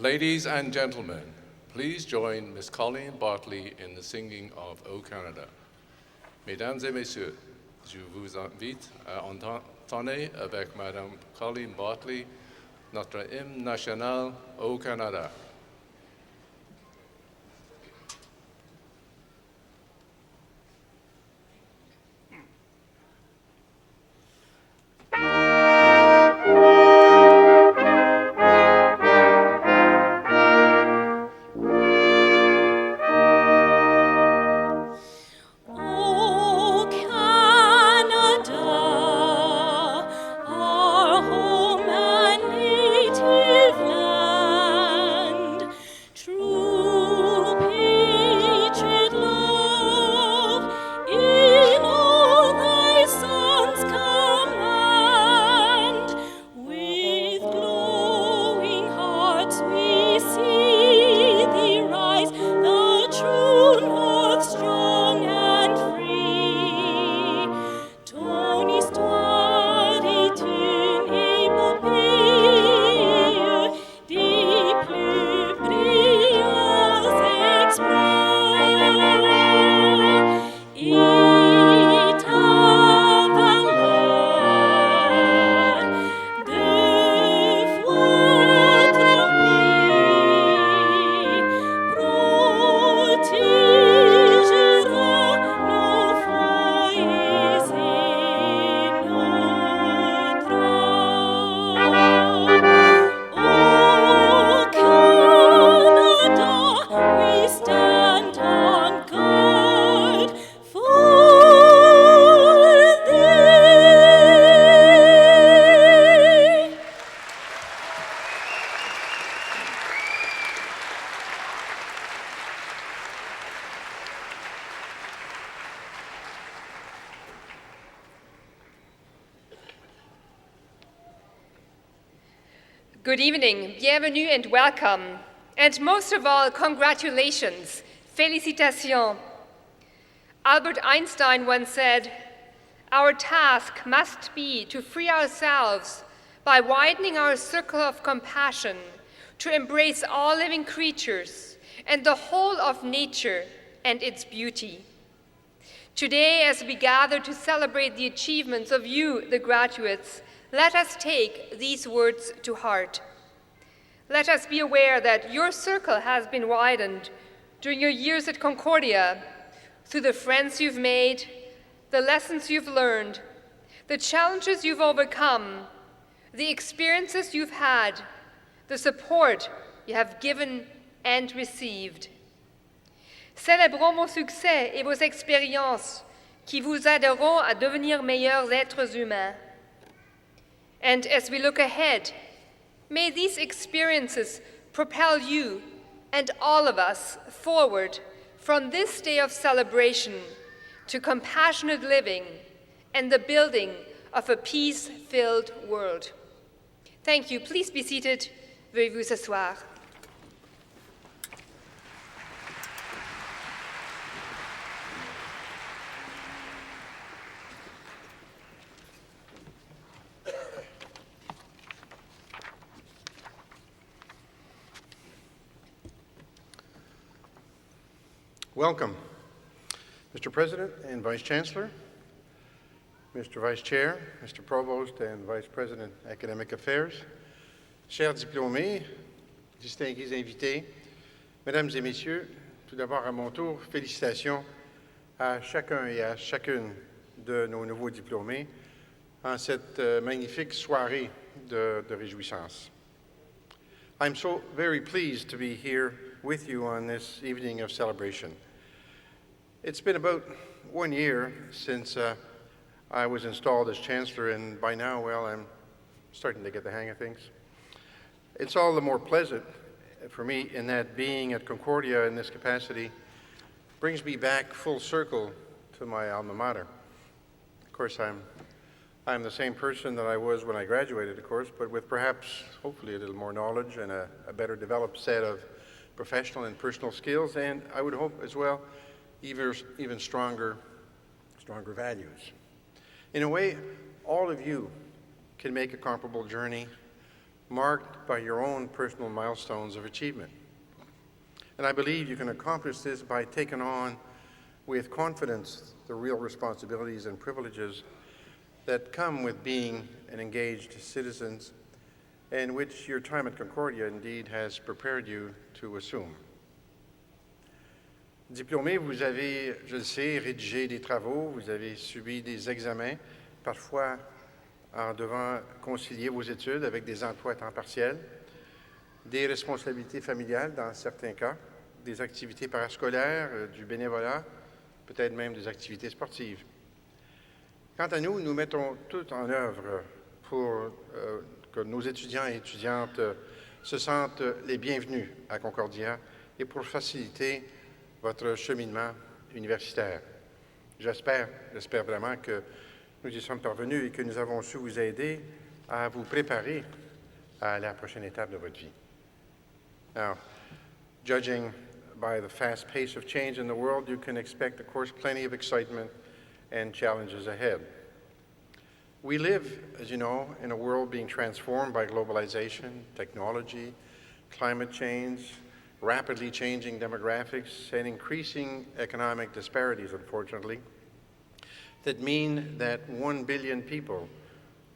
Ladies and gentlemen, please join Miss Colleen Bartley in the singing of O Canada. Mesdames et messieurs, je vous invite à entonner avec Madame Colleen Bartley notre hymne national au Canada. Good evening, bienvenue and welcome. And most of all, congratulations, félicitations. Albert Einstein once said, "Our task must be to free ourselves by widening our circle of compassion, to embrace all living creatures and the whole of nature and its beauty." Today, as we gather to celebrate the achievements of you, the graduates, let us take these words to heart. Let us be aware that your circle has been widened during your years at Concordia through the friends you've made, the lessons you've learned, the challenges you've overcome, the experiences you've had, the support you have given and received. Célébrons vos succès et vos expériences qui vous aideront à devenir meilleurs êtres humains. And as we look ahead, may these experiences propel you and all of us forward from this day of celebration to compassionate living and the building of a peace-filled world. Thank you. Please be seated. Veuillez vous asseoir. Welcome, Mr. President and Vice Chancellor, Mr. Vice Chair, Mr. Provost and Vice President Academic Affairs, chers diplômés, distingués invités, Mesdames et Messieurs, tout d'abord à mon tour, félicitations à chacun et à chacune de nos nouveaux diplômés en cette magnifique soirée de réjouissance. I'm so very pleased to be here with you on this evening of celebration. It's been about 1 year since I was installed as Chancellor, and by now, well, I'm starting to get the hang of things. It's all the more pleasant for me in that being at Concordia in this capacity brings me back full circle to my alma mater. Of course, I'm the same person that I was when I graduated, of course, but with perhaps, hopefully, a little more knowledge and a better developed set of professional and personal skills, and I would hope as well, even stronger values. In a way, all of you can make a comparable journey marked by your own personal milestones of achievement. And I believe you can accomplish this by taking on with confidence the real responsibilities and privileges that come with being an engaged citizen, and which your time at Concordia indeed has prepared you to assume. Diplômé, vous avez, je le sais, rédigé des travaux, vous avez subi des examens, parfois en devant concilier vos études avec des emplois à temps partiel, des responsabilités familiales dans certains cas, des activités parascolaires, du bénévolat, peut-être même des activités sportives. Quant à nous, nous mettons tout en œuvre pour que nos étudiants et étudiantes se sentent les bienvenus à Concordia et pour faciliter votre cheminement universitaire. J'espère vraiment que nous y sommes parvenus et que nous avons su vous aider à vous préparer à la prochaine étape de votre vie. Now, judging by the fast pace of change in the world, you can expect, of course, plenty of excitement and challenges ahead. We live, as you know, in a world being transformed by globalization, technology, climate change, rapidly changing demographics, and increasing economic disparities, unfortunately, that mean that 1 billion people,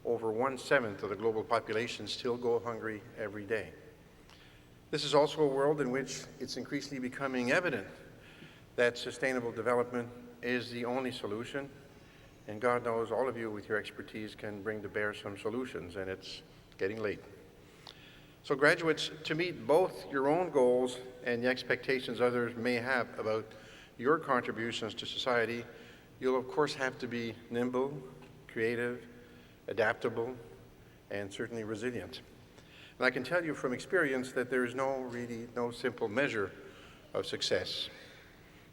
over 1/7 of the global population, still go hungry every day. This is also a world in which it's increasingly becoming evident that sustainable development is the only solution, and God knows all of you with your expertise can bring to bear some solutions, and it's getting late. So graduates, to meet both your own goals and the expectations others may have about your contributions to society, you'll of course have to be nimble, creative, adaptable, and certainly resilient. And I can tell you from experience that there is no simple measure of success.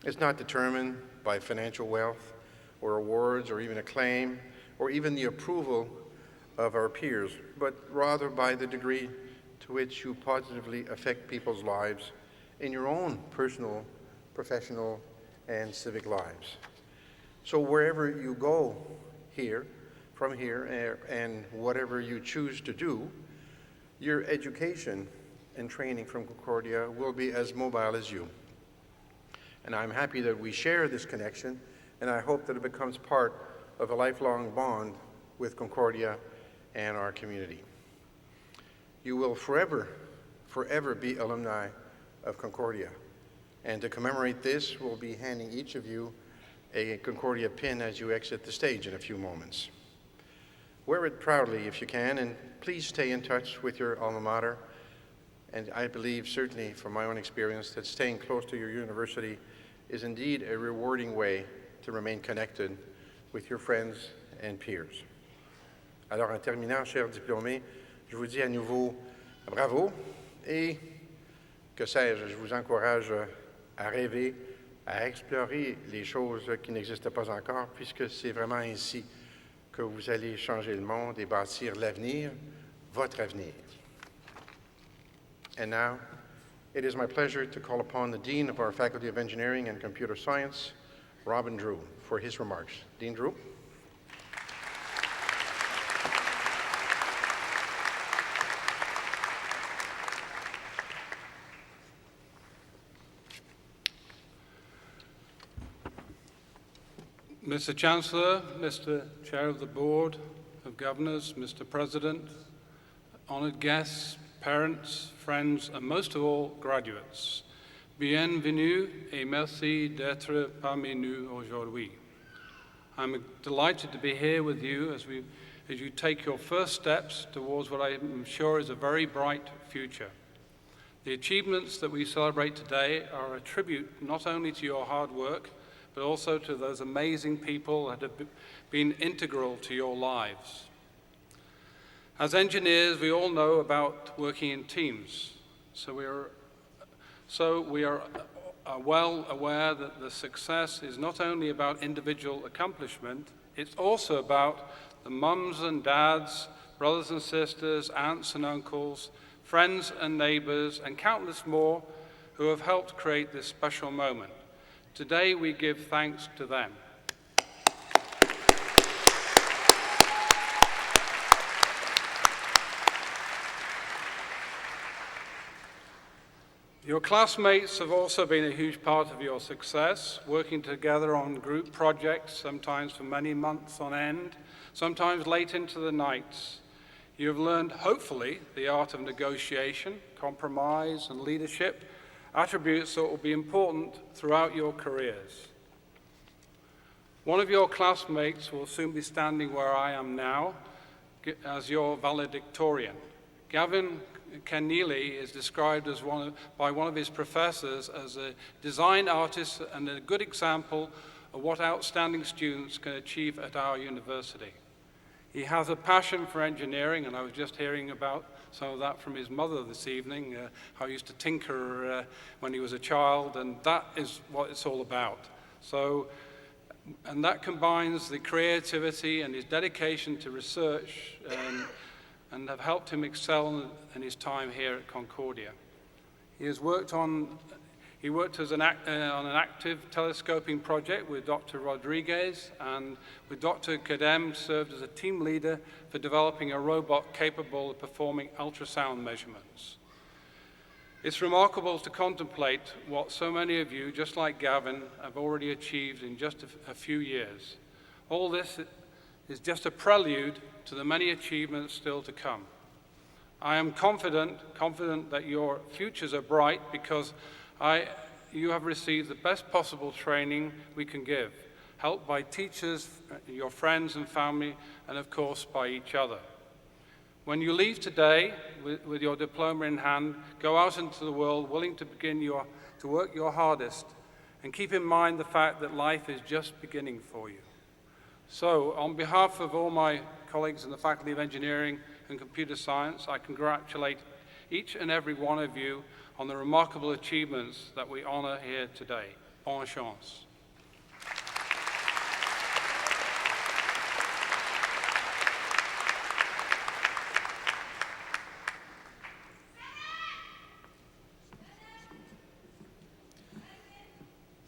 It's not determined by financial wealth or awards or even acclaim or even the approval of our peers, but rather by the degree to which you positively affect people's lives in your own personal, professional, and civic lives. So wherever you go from here, and whatever you choose to do, your education and training from Concordia will be as mobile as you. And I'm happy that we share this connection, and I hope that it becomes part of a lifelong bond with Concordia and our community. You will forever be alumni of Concordia. And to commemorate this, we'll be handing each of you a Concordia pin as you exit the stage in a few moments. Wear it proudly if you can, and please stay in touch with your alma mater. And I believe, certainly from my own experience, that staying close to your university is indeed a rewarding way to remain connected with your friends and peers. Alors, en terminant, chers diplômés, je vous dis à nouveau bravo et, que sais-je, je vous encourage à rêver, à explorer les choses qui n'existent pas encore, puisque c'est vraiment ainsi que vous allez changer le monde et bâtir l'avenir, votre avenir. And now, it is my pleasure to call upon the Dean of our Faculty of Engineering and Computer Science, Robin Drew, for his remarks. Dean Drew. Mr. Chancellor, Mr. Chair of the Board of Governors, Mr. President, honored guests, parents, friends, and most of all, graduates, bienvenue et merci d'être parmi nous aujourd'hui. I'm delighted to be here with you as you take your first steps towards what I am sure is a very bright future. The achievements that we celebrate today are a tribute not only to your hard work, but also to those amazing people that have been integral to your lives. As engineers, we all know about working in teams, so we are well aware that the success is not only about individual accomplishment, it's also about the mums and dads, brothers and sisters, aunts and uncles, friends and neighbors, and countless more who have helped create this special moment. Today we give thanks to them. Your classmates have also been a huge part of your success, working together on group projects, sometimes for many months on end, sometimes late into the nights. You have learned, hopefully, the art of negotiation, compromise, and leadership, attributes that will be important throughout your careers. One of your classmates will soon be standing where I am now as your valedictorian. Gavin Keneally is described as by one of his professors as a design artist and a good example of what outstanding students can achieve at our university. He has a passion for engineering, and I was just hearing about some of that from his mother this evening, how he used to tinker when he was a child, and that is what it's all about. And that combines the creativity and his dedication to research and have helped him excel in his time here at Concordia. He worked on an active telescoping project with Dr. Rodriguez, and with Dr. Kadem served as a team leader for developing a robot capable of performing ultrasound measurements. It's remarkable to contemplate what so many of you, just like Gavin, have already achieved in just a few years. All this is just a prelude to the many achievements still to come. I am confident that your futures are bright because you have received the best possible training we can give, helped by teachers, your friends and family, and of course by each other. When you leave today with your diploma in hand, go out into the world willing to to work your hardest, and keep in mind the fact that life is just beginning for you. So, on behalf of all my colleagues in the Faculty of Engineering and Computer Science, I congratulate each and every one of you on the remarkable achievements that we honor here today. Bonne chance.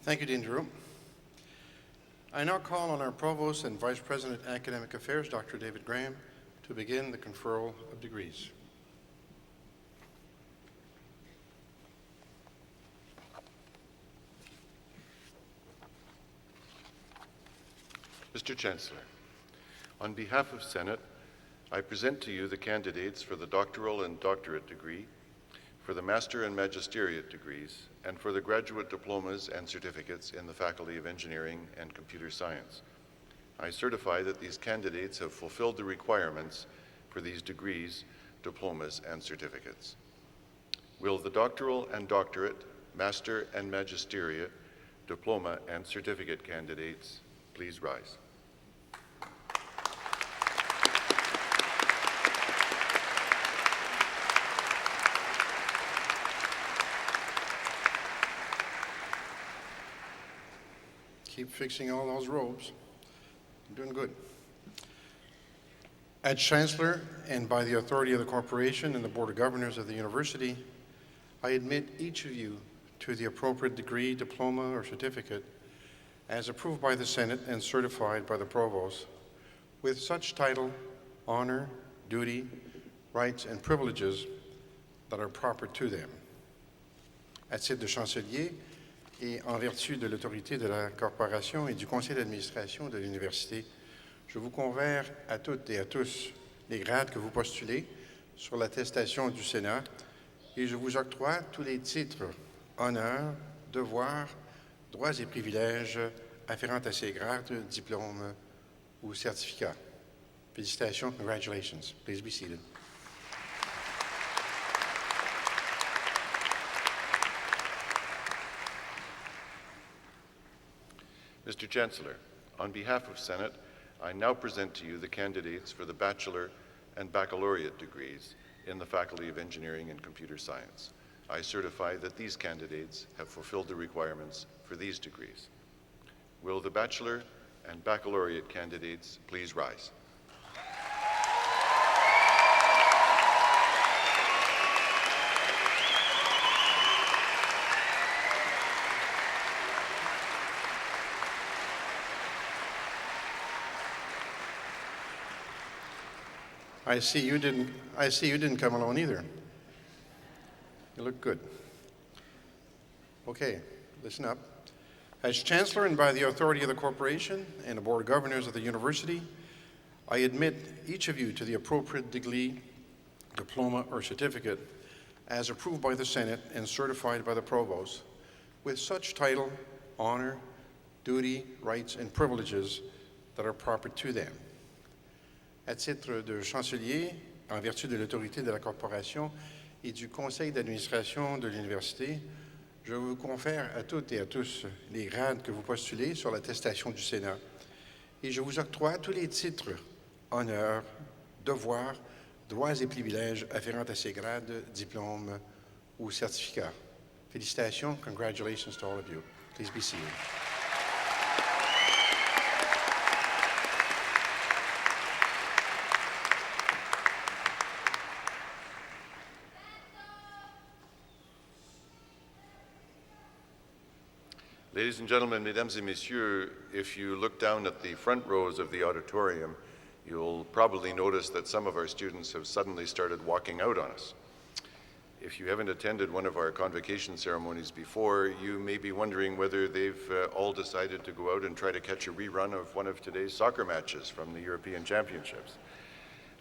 Thank you, Dean Drew. I now call on our Provost and Vice President Academic Affairs, Dr. David Graham, to begin the conferral of degrees. Mr. Chancellor, on behalf of Senate, I present to you the candidates for the doctoral and doctorate degree, for the master and magisteriate degrees, and for the graduate diplomas and certificates in the Faculty of Engineering and Computer Science. I certify that these candidates have fulfilled the requirements for these degrees, diplomas, and certificates. Will the doctoral and doctorate, master and magisteriate, diploma, and certificate candidates please rise? Keep fixing all those robes. You're doing good. As Chancellor, and by the authority of the Corporation and the Board of Governors of the University, I admit each of you to the appropriate degree, diploma, or certificate as approved by the Senate and certified by the Provost, with such title, honor, duty, rights, and privileges that are proper to them. À titre de chancelier, et en vertu de l'autorité de la Corporation et du Conseil d'administration de l'Université, je vous confère à toutes et à tous les grades que vous postulez sur l'attestation du Sénat et je vous octroie tous les titres, honneurs, devoirs, droits et privilèges afférents à ces grades, diplômes ou certificats. Félicitations, congratulations. Please be seated. Mr. Chancellor, on behalf of Senate, I now present to you the candidates for the bachelor and baccalaureate degrees in the Faculty of Engineering and Computer Science. I certify that these candidates have fulfilled the requirements for these degrees. Will the bachelor and baccalaureate candidates please rise? I see you didn't come alone either. You look good. Okay, listen up. As Chancellor and by the authority of the Corporation and the Board of Governors of the University, I admit each of you to the appropriate degree, diploma, or certificate as approved by the Senate and certified by the Provost, with such title, honor, duty, rights, and privileges that are proper to them. À titre de chancelier, en vertu de l'autorité de la Corporation et du Conseil d'administration de l'Université, je vous confère à toutes et à tous les grades que vous postulez sur l'attestation du Sénat et je vous octroie tous les titres, honneurs, devoirs, droits et privilèges afférents à ces grades, diplômes ou certificats. Félicitations, congratulations to all of you. Please be seated. Ladies and gentlemen, mesdames et messieurs, if you look down at the front rows of the auditorium, you'll probably notice that some of our students have suddenly started walking out on us. If you haven't attended one of our convocation ceremonies before, you may be wondering whether they've all decided to go out and try to catch a rerun of one of today's soccer matches from the European Championships.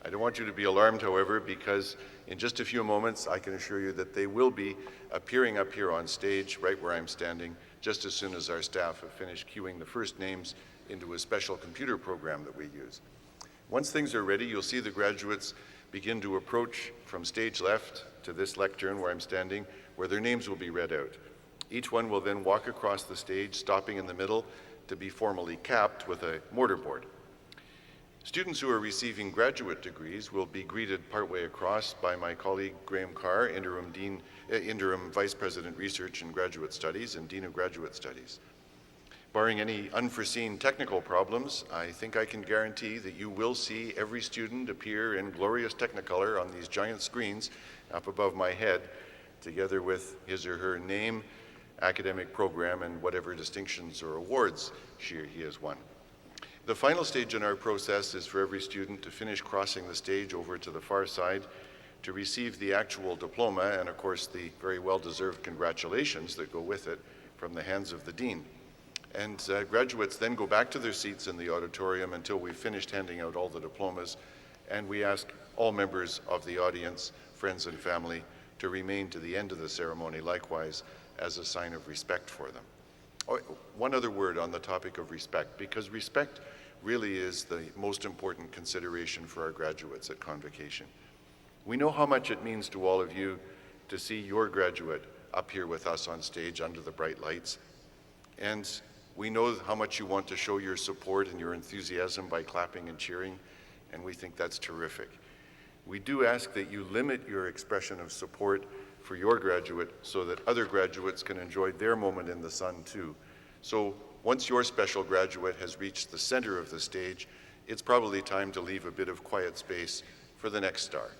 I don't want you to be alarmed, however, because in just a few moments, I can assure you that they will be appearing up here on stage, right where I'm standing, just as soon as our staff have finished queuing the first names into a special computer program that we use. Once things are ready, you'll see the graduates begin to approach from stage left to this lectern where I'm standing, where their names will be read out. Each one will then walk across the stage, stopping in the middle to be formally capped with a mortarboard. Students who are receiving graduate degrees will be greeted partway across by my colleague Graham Carr, Interim Vice President Research and Graduate Studies and Dean of Graduate Studies. Barring any unforeseen technical problems, I think I can guarantee that you will see every student appear in glorious Technicolor on these giant screens up above my head, together with his or her name, academic program, and whatever distinctions or awards she or he has won. The final stage in our process is for every student to finish crossing the stage over to the far side to receive the actual diploma and, of course, the very well-deserved congratulations that go with it from the hands of the dean. And graduates then go back to their seats in the auditorium until we've finished handing out all the diplomas, and we ask all members of the audience, friends and family, to remain to the end of the ceremony likewise as a sign of respect for them. Oh, one other word on the topic of respect, because respect really is the most important consideration for our graduates at Convocation. We know how much it means to all of you to see your graduate up here with us on stage under the bright lights. And we know how much you want to show your support and your enthusiasm by clapping and cheering, and we think that's terrific. We do ask that you limit your expression of support for your graduate so that other graduates can enjoy their moment in the sun too. So once your special graduate has reached the center of the stage, it's probably time to leave a bit of quiet space for the next star.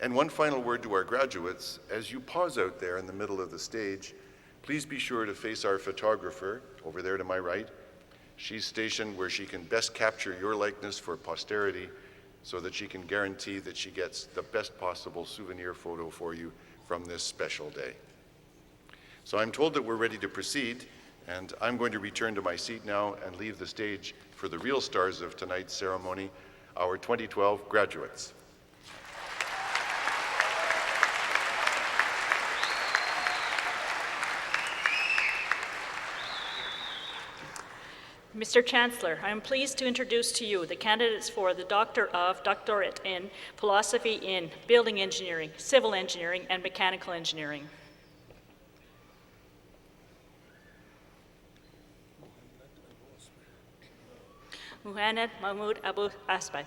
And one final word to our graduates, as you pause out there in the middle of the stage, please be sure to face our photographer over there to my right. She's stationed where she can best capture your likeness for posterity so that she can guarantee that she gets the best possible souvenir photo for you from this special day. So I'm told that we're ready to proceed, and I'm going to return to my seat now and leave the stage for the real stars of tonight's ceremony, our 2012 graduates. Mr. Chancellor, I am pleased to introduce to you the candidates for the Doctorate in Philosophy in Building Engineering, Civil Engineering, and Mechanical Engineering. Muhammad Mahmoud Abu Asbay.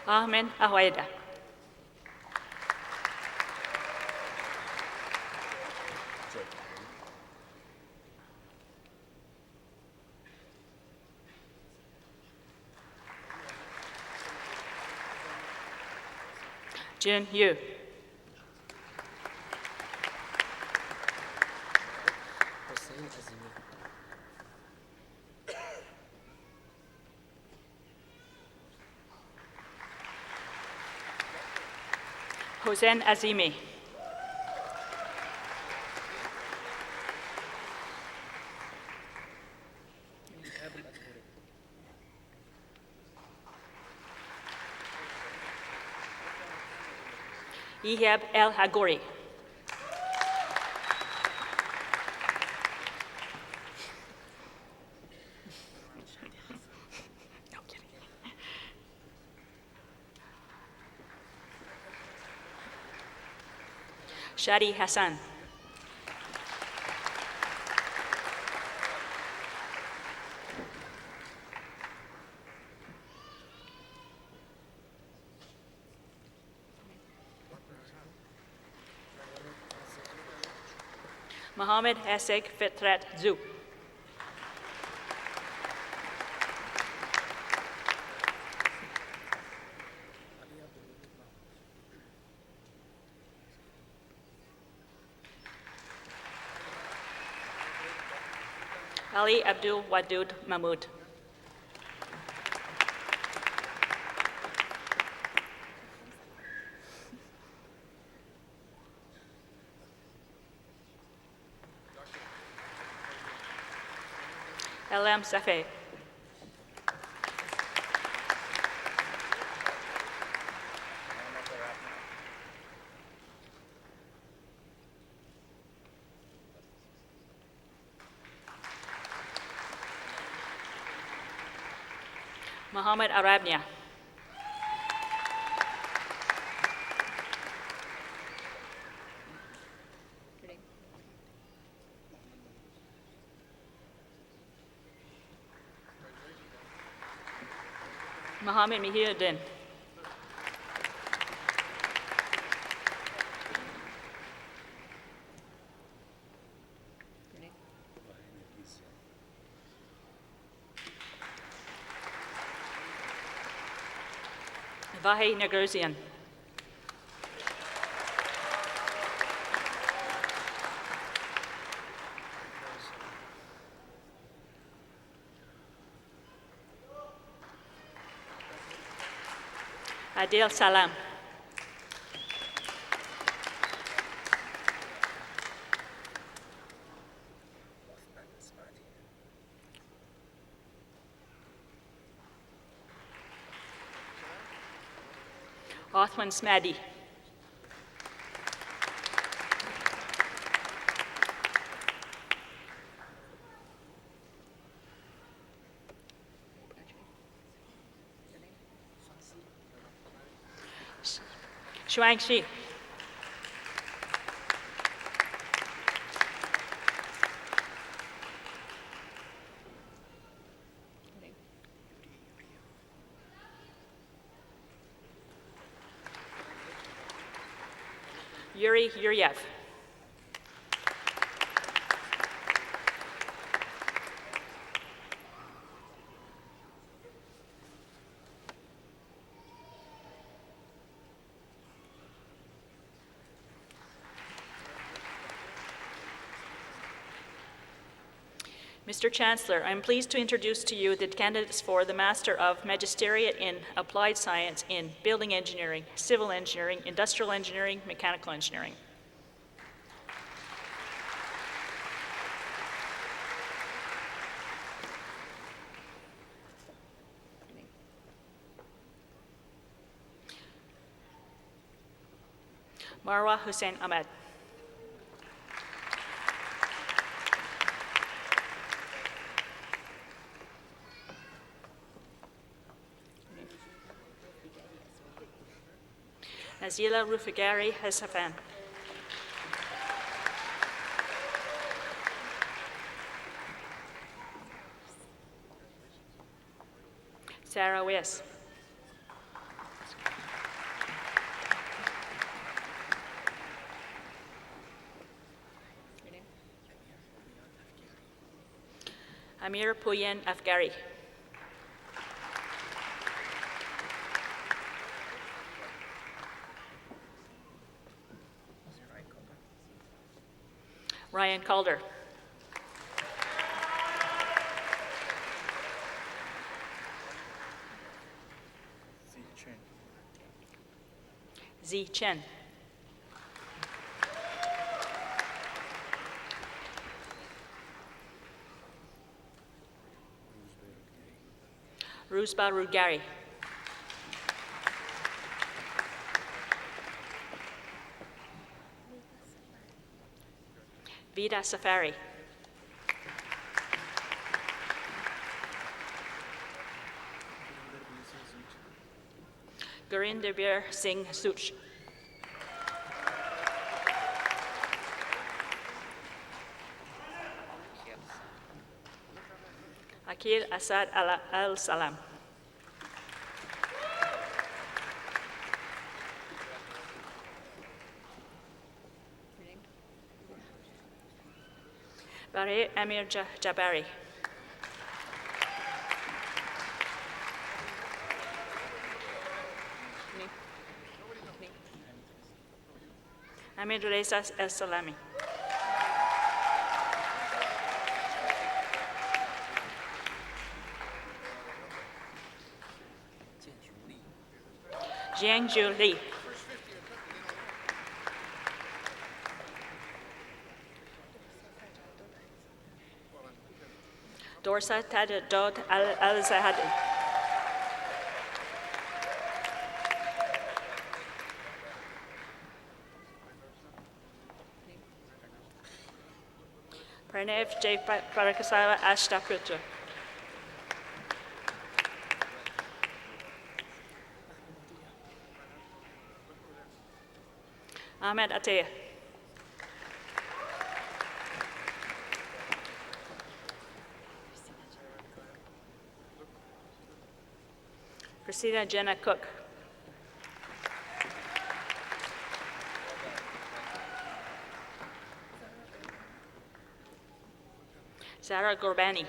Ahmed Awaida. Jun Yu. Hossein Azimi. Ihab El Hagori. No kidding. Shadi Hassan. Mohammed Esseg Fitrat Zou. Ali Abdul Wadud Mahmood. Elam Safeh. Mohammed Arabnia. Mohammed Mihiruddin. Vahe Nagrosian. Adil Salam. Othman Smadi. Shuang Shi. Yuri Yuryev. Mr. Chancellor, I'm pleased to introduce to you the candidates for the Master of Magisteriate in Applied Science in Building Engineering, Civil Engineering, Industrial Engineering, Mechanical Engineering. Marwa Hussein Ahmed. Nazila Rufigari Hesafan. Sarah Wiss. Amir Puyen Afgari. Ryan Calder. Z Chen. Rusba Rugari. Vida Safari. Gurinder Singh Such. Akil Asad Al-Salam. Bare Amir Jabari. Amir Reza El-Salami. Jiangju Li. Dorsa Tadadod Al-Zahadi. Pranav J. Parakasala Ashtaputra. Ahmed Atiyah. Christina Jenna Cook. Zara Gorbani.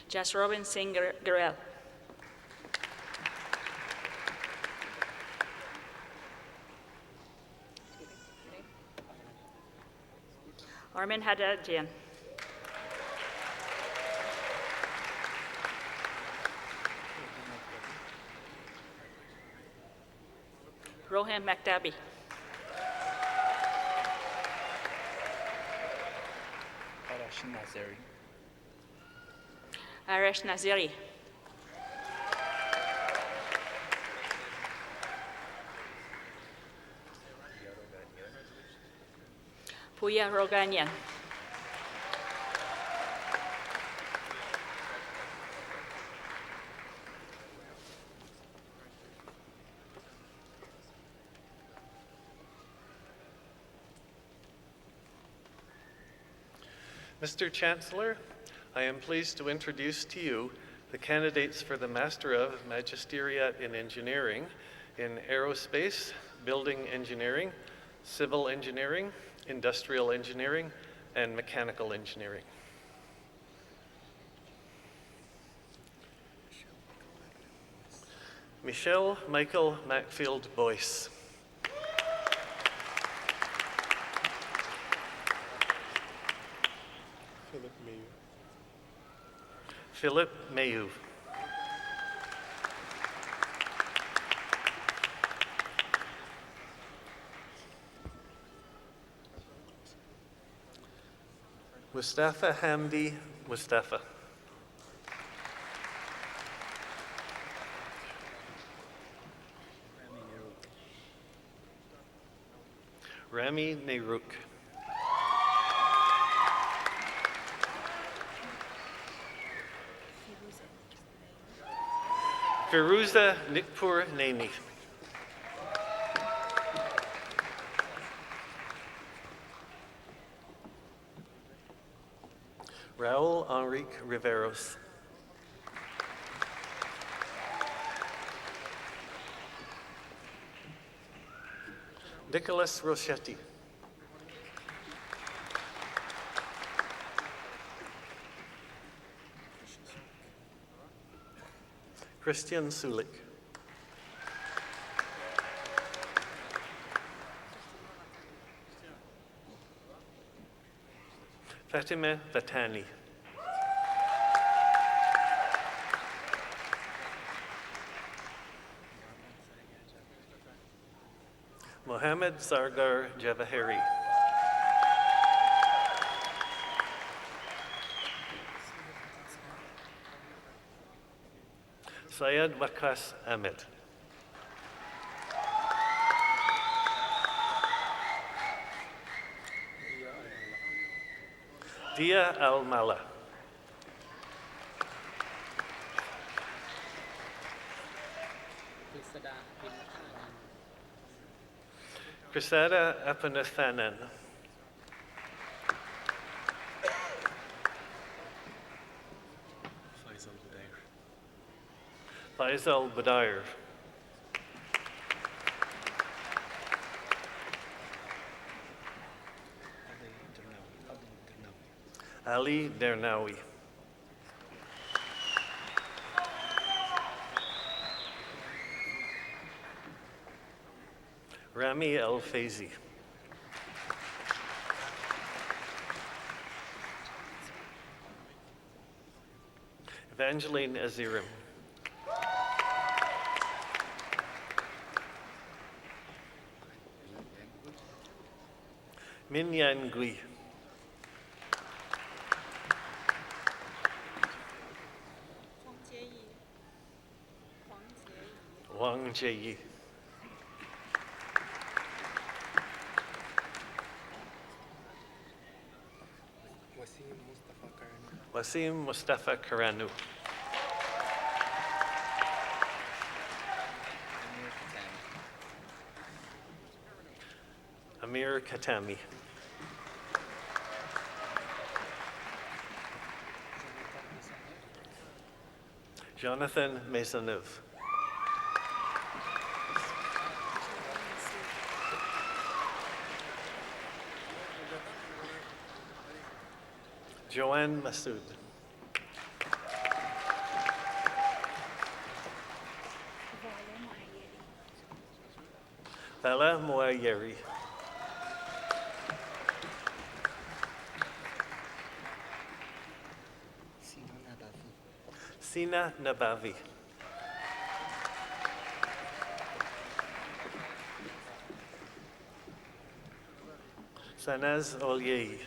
Jas Robin Singh Garel. Armin Haddadian. Rohan Maktabi. Arash Naziri. Puya Roganyan. Mr. Chancellor, I am pleased to introduce to you the candidates for the Master of Magisteriate in Engineering in Aerospace, Building Engineering, Civil Engineering, Industrial Engineering, and Mechanical Engineering. Michelle Michael Macfield Boyce. Philip Mayu. Mustafa Hamdi Mustafa. Rami Nehruk. Firuza Nikpur Naini. Raul Enrique Riveros. Nicholas Roschetti. Christian Sulik. Fatima Vatani. Mohammed Mohammed Zargar Javaheri. Syed Waqas Ahmed. Dia Al-Mala. Krisada Apanathanan. Faisal Badair. Ali Dernawi. Rami El Faizi. Evangeline Azirim. Min Yan Gui. Wang Jieyi. Wasim Mustafa Karanu. Amir Katami. Jonathan Maisonneuve. Joanne Massoud. Bella Moayeri. Sina Nabavi. Sanaz Olyei.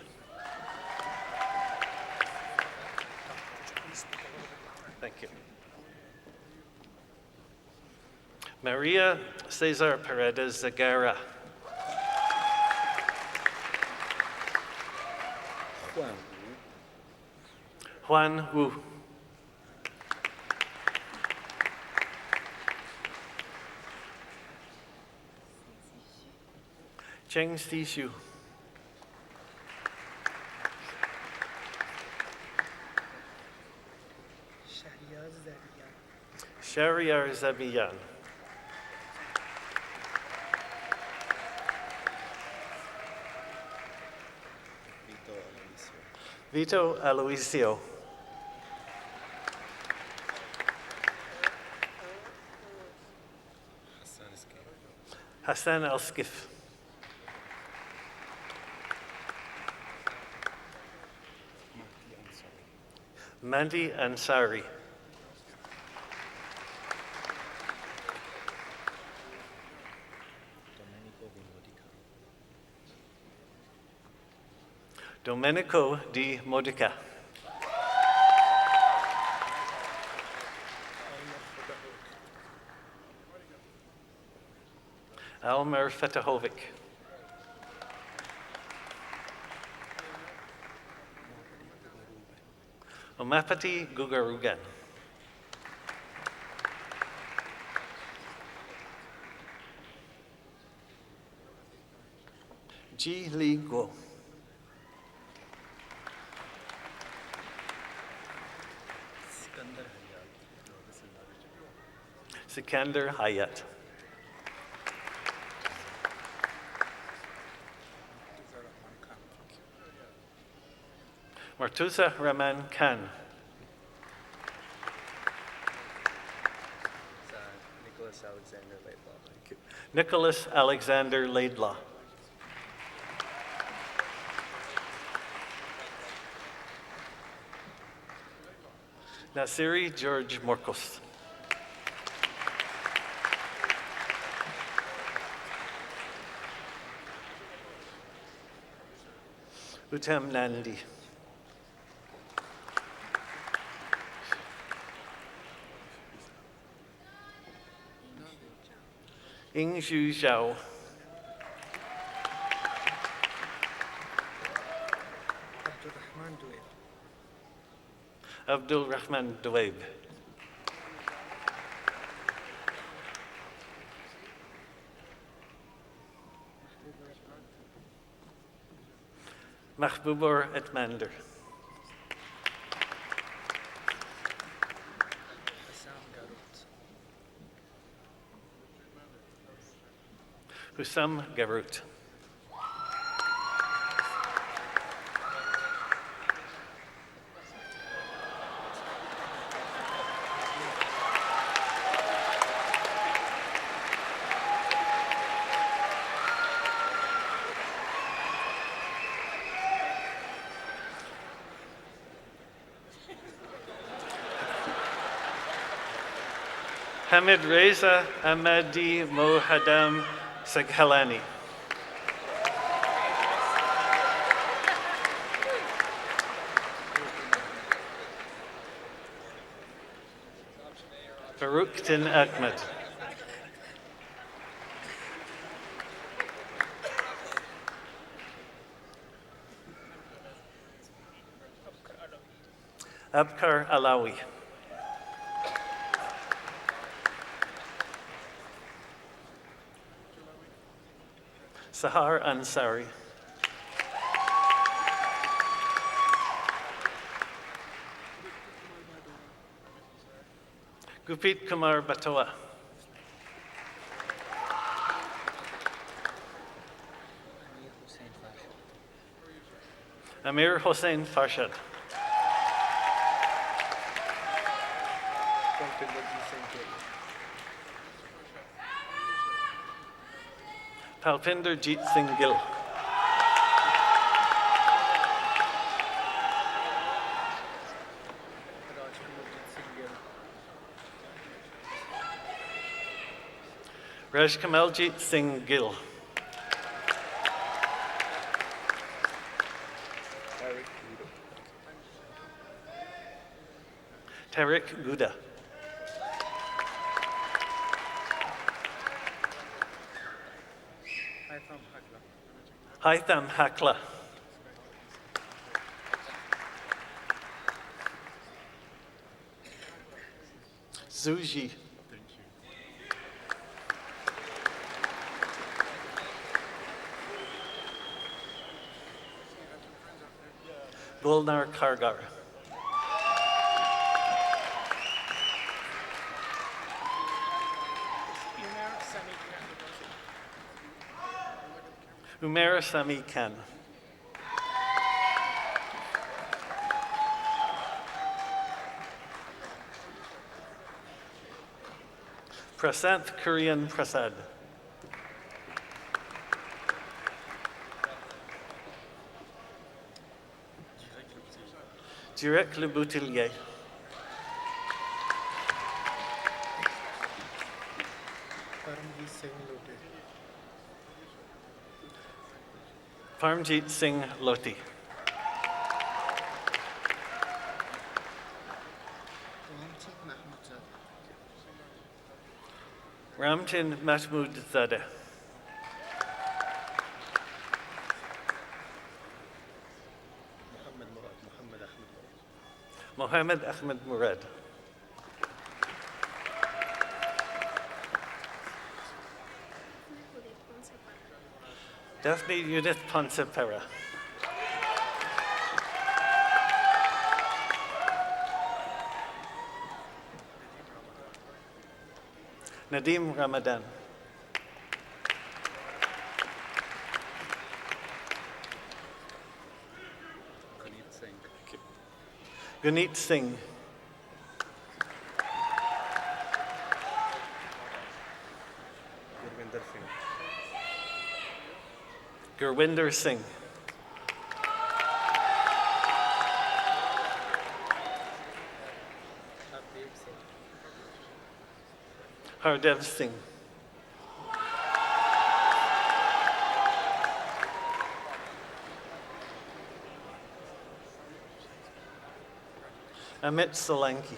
Thank you. Maria Cesar Paredes Zagara. Juan Wu. Cheng Stishu. Shahriar Zabiyan. Vito Aloisio. Hassan Al-Skif. Mandi Ansari. Domenico Di Modica. Almer Fetahovic. Omapati Gugarugan. Ji Li Guo. Sikander Hayat. Martuza Rahman Khan. Nicholas Alexander Laidlaw. Nicholas Alexander Laidlaw. Nasiri George Morkos. Uttam Nandi. Yingzhu Zhao. Abdul Rahman Dweib. Mahbubur Etmander. Hussam Garut. Hamid Reza Ahmadi Mohadam Saghalani. Farouktin Ahmed. Abkar Alawi. Sahar Ansari. Gupit Kumar Batoa. Amir Hossein Farshad. Palpinder Jeet Singh Gill. Raj Kamaljit Singh Gill. Tariq Guda. Haitham Hakla. Zuji. Gulnar Kargar. Umair Sami Khan. Prasanth Kurian Prasad. Direk Le Boutillier. Parmjit Singh Loti. Ramtin Mahmood Zadeh. Mohammed Ahmed Murad. Daphne Judith Poncepera. Nadim Ramadan. Guneet Singh. Gurwinder Singh. Hardev Singh. Amit Solanki.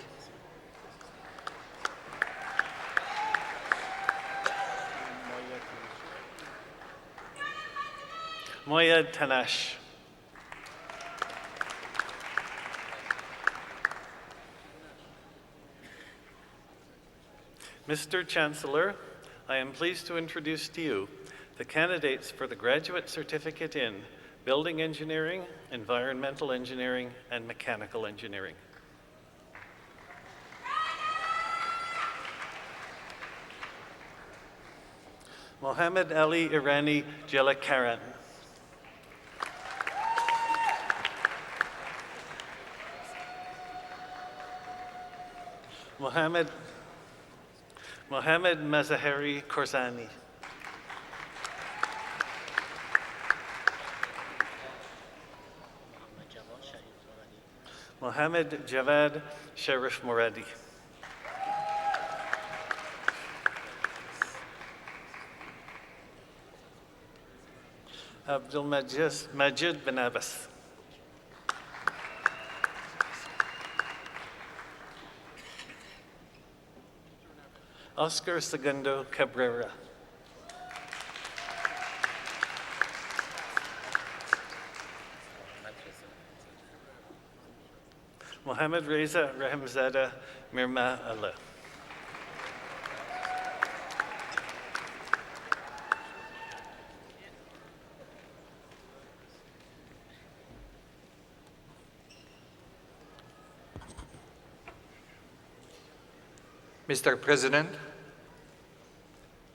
Moyed Tanash. Mr. Chancellor, I am pleased to introduce to you the candidates for the Graduate Certificate in Building Engineering, Environmental Engineering, and Mechanical Engineering. Mohammed Ali Irani Jelakaran. Mohammed Mazaheri Korzani. Mohammed Javad Sharif Moradi. Abdul Majid bin Abbas. Oscar Segundo Cabrera. Mohammed Reza Rahimzada Mirma Allah. Mr. President,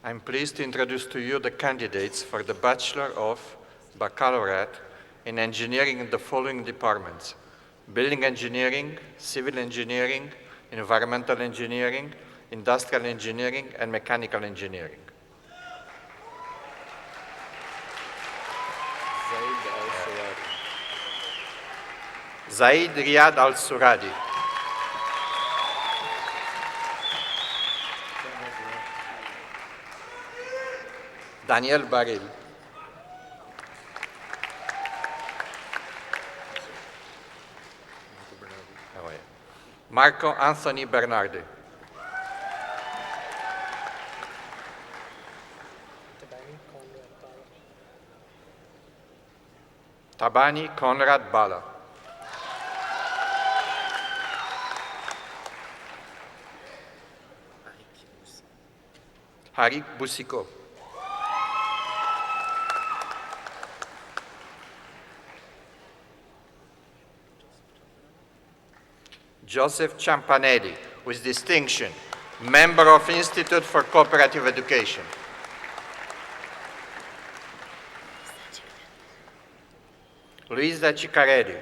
I'm pleased to introduce to you the candidates for the Bachelor of Baccalaureate in Engineering in the following departments: Building Engineering, Civil Engineering, Environmental Engineering, Industrial Engineering, and Mechanical Engineering. Zaid Riyad Al-Suradi. Daniel Baril. Marco Anthony Bernardi. Tabani Conrad Bala. Harik Busiko. Joseph Ciampanelli, with distinction, member of Institute for Cooperative Education. Luisa Ciccarelli.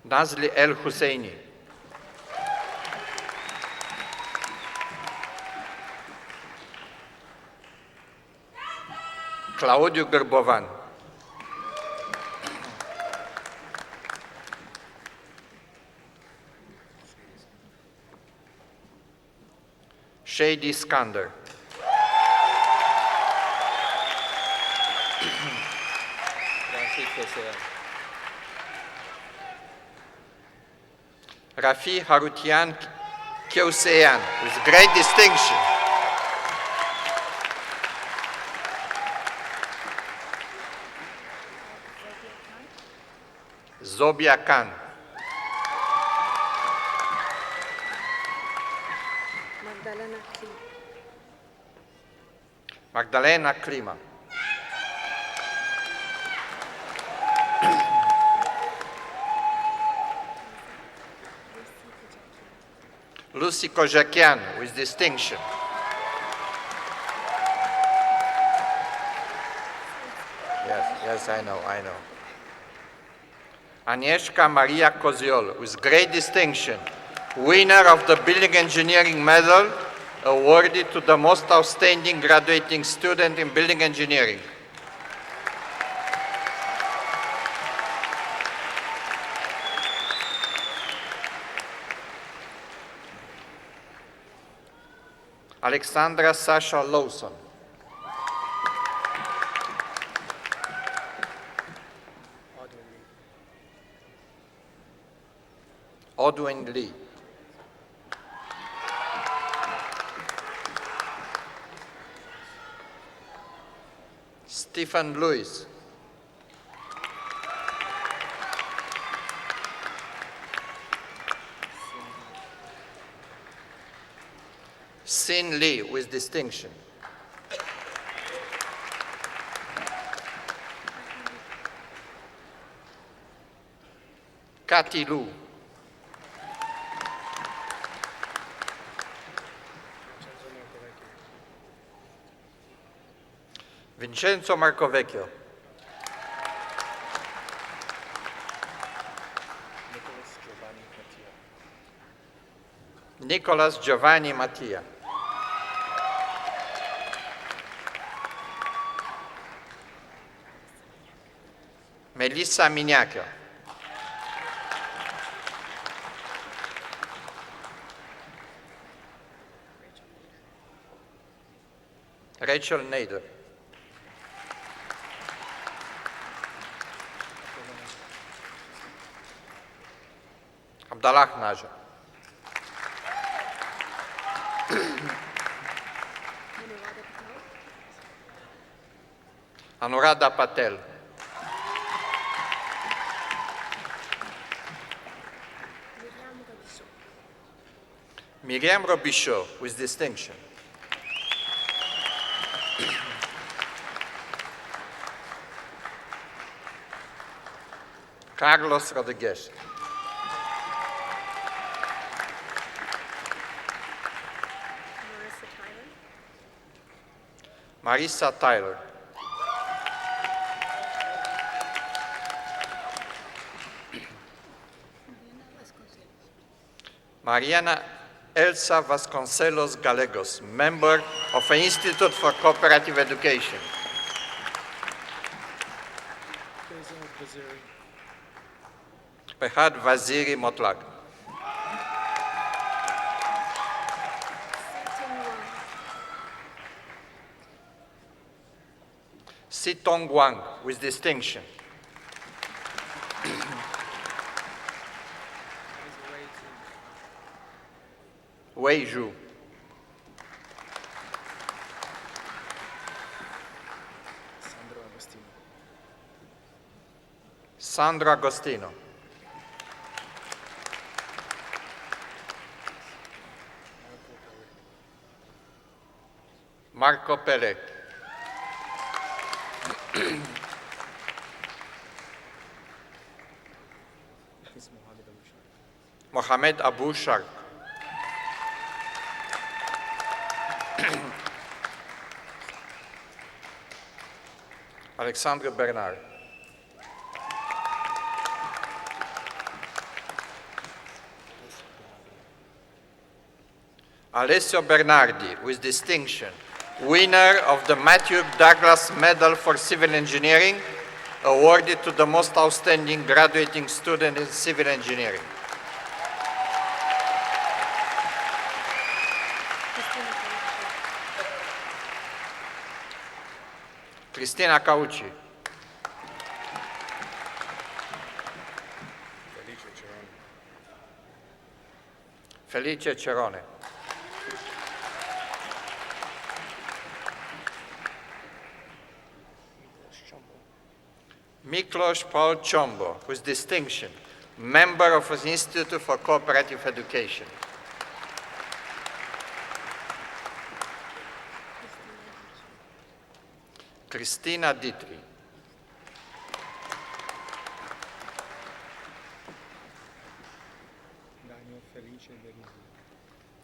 Nazli El Husseini. Claudio Gerbovan. Shady Iskander. Rafi Harutian Kyosean, with great distinction. Zobia Khan. Magdalena Klima. Lucy Kojakian, with distinction. Yes, I know. Agnieszka Maria Koziol, with great distinction, winner of the Building Engineering Medal, awarded to the most outstanding graduating student in building engineering. Alexandra Sasha Lawson. Odwin Lee. Stephen Lewis. Sin Lee with distinction. Kathy Lu. Vincenzo Marcovecchio. Nicolas Giovanni Mattia. Melissa Miniacchio. Rachel Nader. Abdallah Naja. Anuradha Patel. Miriam Robichaud with distinction. Carlos Rodriguez. Marissa Tyler. Mariana Elsa Vasconcelos Gallegos, member of the Institute for Cooperative Education. Behad Vaziri Motlag. Sitong Wang with distinction. Wei Zhu. Sandro Agostino. Marco Pele. Mohamed Abu Shark. Alexandre Bernard. Alessio Bernardi with distinction, winner of the Matthew Douglas Medal for Civil Engineering, awarded to the most outstanding graduating student in civil engineering. Cristina Caucci. Felice Cerone. Miklos Paul Chombo, with distinction, member of the Institute for Cooperative Education. Cristina Ditri.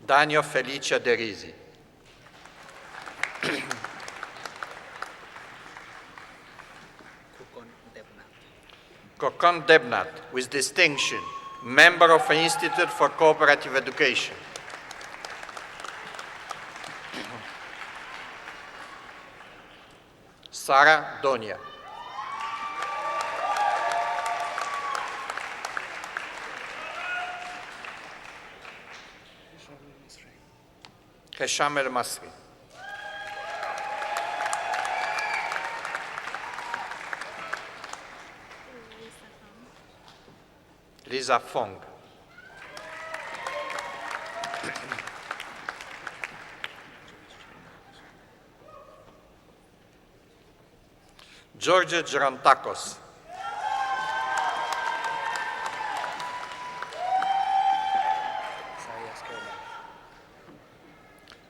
Daniel Felice Derisi. Kokon Debnat, with distinction, member of the Institute for Cooperative Education. Sara Donia. Hesham El Masri. Lisa Fong. George Gerontakos.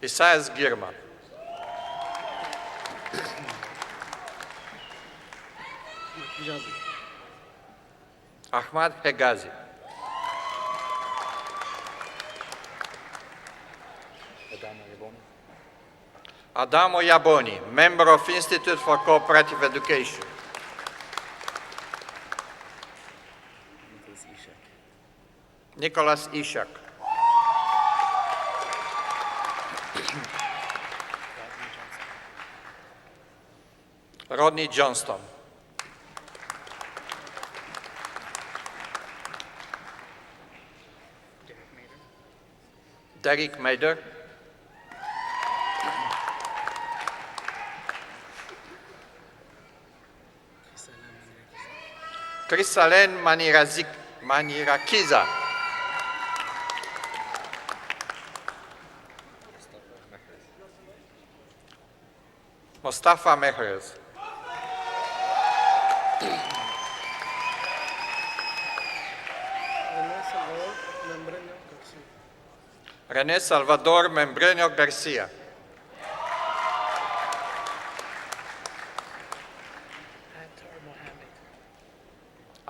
Isaias Girma. Ahmad Hegazi. Adamo Yaboni, member of Institute for Cooperative Education. Nicholas Ishak. Rodney Johnston. Derek Mader. Krisalen Manirakiza. Mustafa Mehrez. René Salvador Membreño Garcia.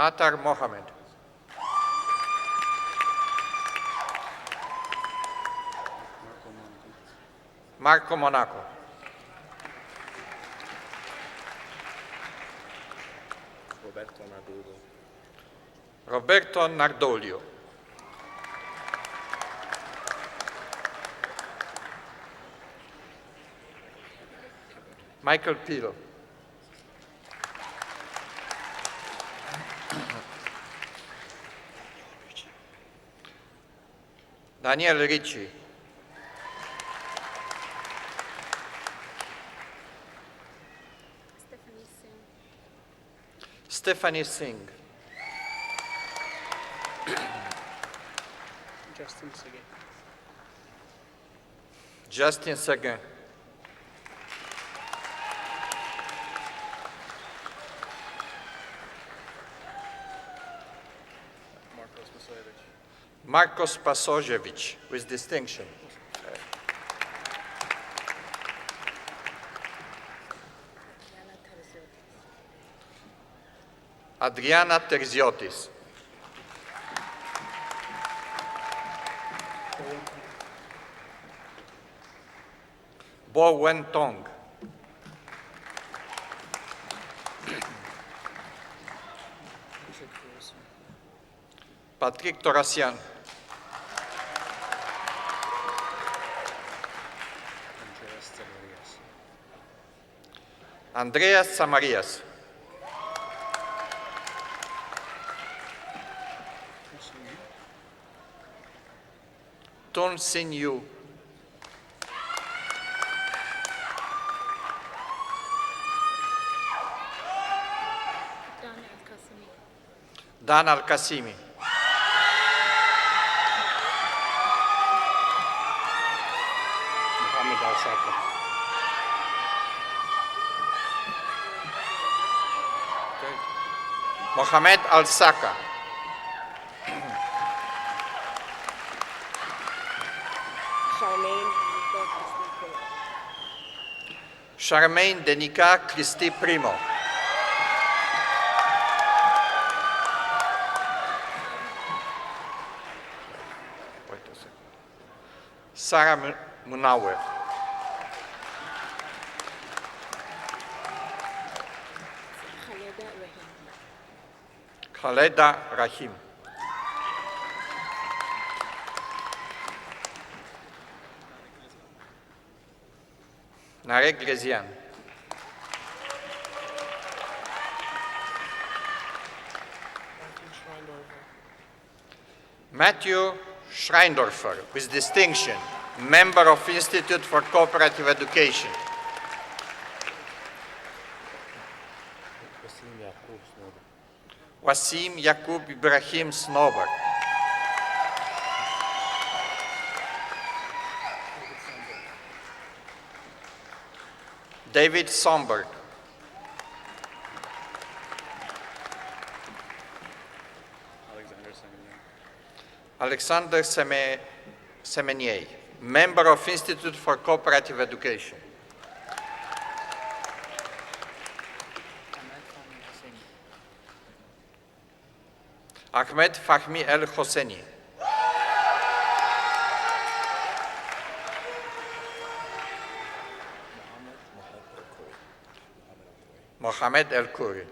Atar Mohamed. Marco Monaco. Roberto Nardolio. Michael Pilo. Daniel Ricci. Stephanie Singh. Justin Seguin. Marcos Pasojevich, with distinction. Adriana Terziotis. Bo Wen Tong. Patrick Torassian. Andreas Samarias. Tun Sin Yu. Dan Al-Qasimi. Mohammed Al-Saka. Mohamed Al-Saka. Charmaine Denica Christi Primo. Wait a second. Sarah Munawar. Khaleda Rahim. Narek Grezian. Matthew Schreindorfer, with distinction, member of Institute for Cooperative Education. Wasim Yaqub Ibrahim Snober. David Somberg. Alexander Semenier, member of Institute for Cooperative Education. Ahmed Fahmi El Hosseini. Mohamed El Khoury.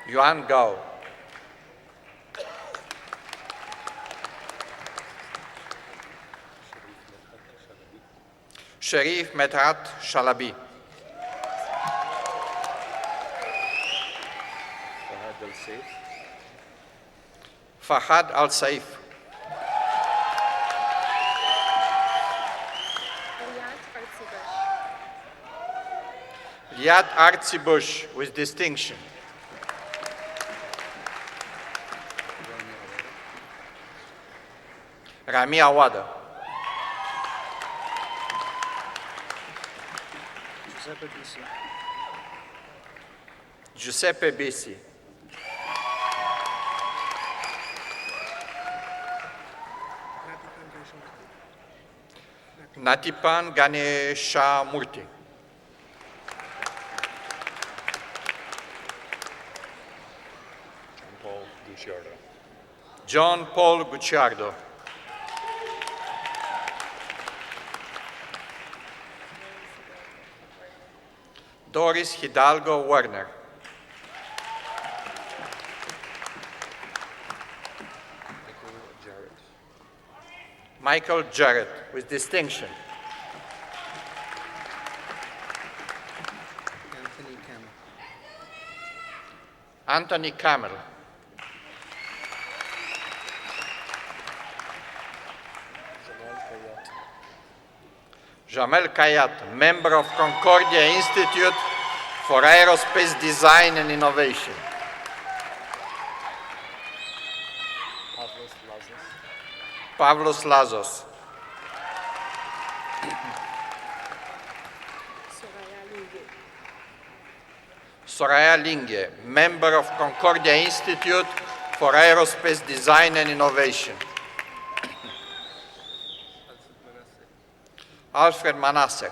Yuan Gao. Sharif Medhat Shalabi. Fahad Al Saif. Riyad Artsibush with distinction. Rami Awada. Giuseppe Bisi. Natipan Ganesha Murthy. John Paul Gucciardo. Doris Hidalgo Werner. Michael Jarrett with distinction. Anthony Campbell. Anthony Camel. Jamel Kayat, member of Concordia Institute for Aerospace Design and Innovation. Pavlos Lazos. Soraya Linge, member of Concordia Institute for Aerospace Design and Innovation. Alfred Manasseh.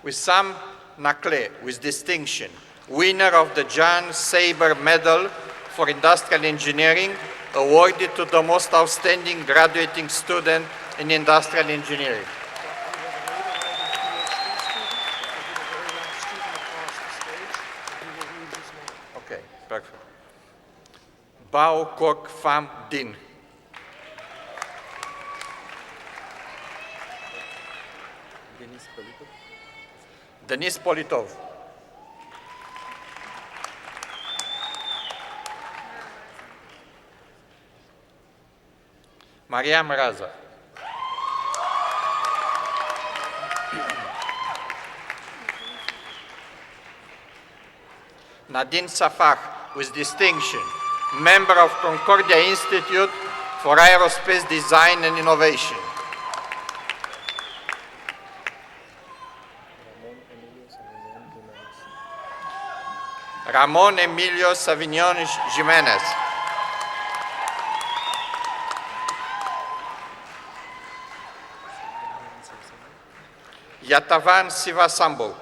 Wissam Nakle with distinction, winner of the Jan Saber Medal for Industrial Engineering, awarded to the most outstanding graduating student in industrial engineering. Okay, perfect. Bao Kok Pham Din. Denis Politov. Mariam Raza. Nadine Safar with distinction, member of Concordia Institute for Aerospace Design and Innovation. Ramon Emilio Savignon Jimenez. Yatavan Sivasambo.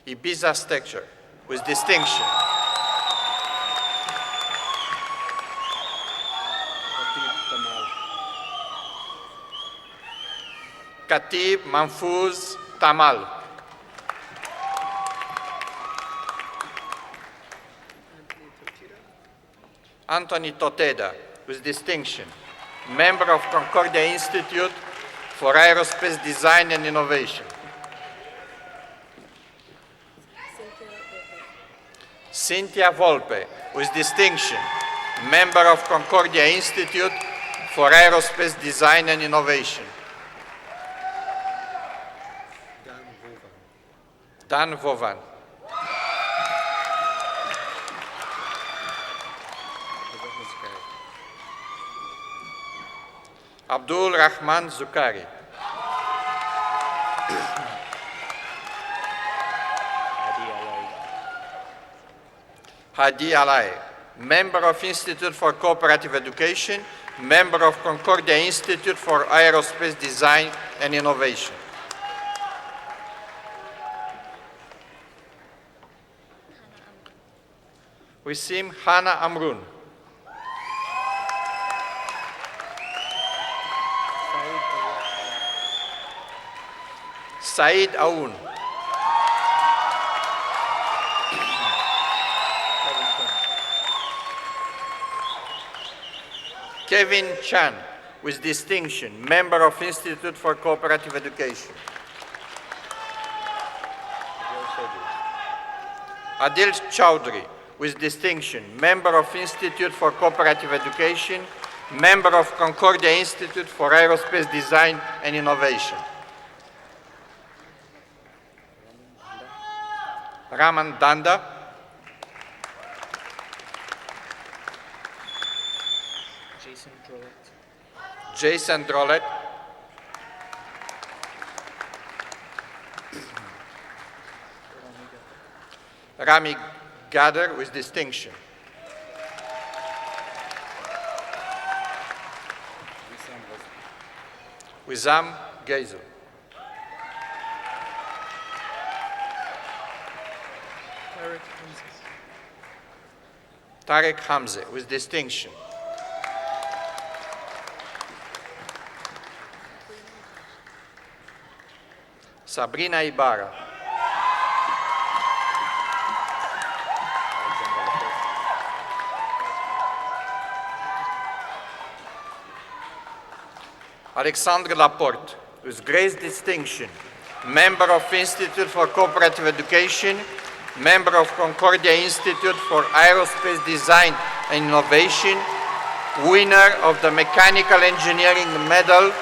Ibiza Stekcher with distinction. Khatib Mahfouz Tamal. Anthony Toteda with distinction, member of Concordia Institute for Aerospace Design and Innovation. Cynthia Volpe with distinction, member of Concordia Institute for Aerospace Design and Innovation. Dan Vovan. Abdul Rahman Zukari. Hadi Alay, member of Institute for Cooperative Education, member of Concordia Institute for Aerospace Design and Innovation. Wisim Hana Amrun. Said Aoun. Kevin Chan, with distinction, member of Institute for Cooperative Education. Adil Chowdhury, with distinction, member of Institute for Cooperative Education, member of Concordia Institute for Aerospace Design and Innovation. Raman Danda. Jason Drolet. Rami Gader with distinction. Wissam Geisel. Tarek Hamze with distinction. Sabrina Ibarra. Alexandre Laporte, with great distinction, member of Institute for Cooperative Education, member of Concordia Institute for Aerospace Design and Innovation, winner of the Mechanical Engineering Medal,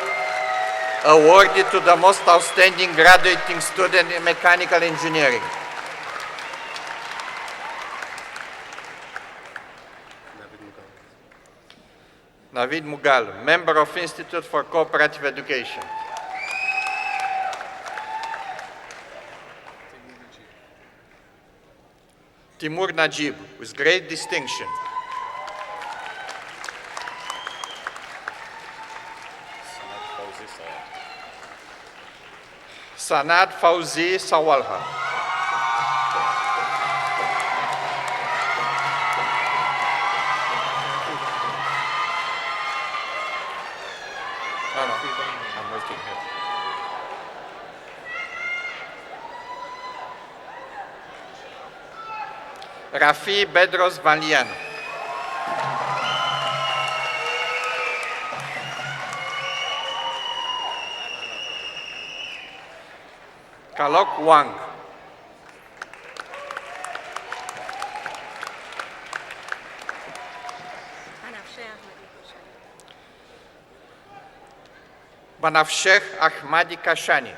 awarded to the most outstanding graduating student in mechanical engineering. Navid Mughal, member of Institute for Cooperative Education. Timur Najib, with great distinction. Sanad Fauzi Sawalha. I'm waiting here. Rafi Bedros Valian. Kalok Wang. Banafsheh Ahmadi Kashani.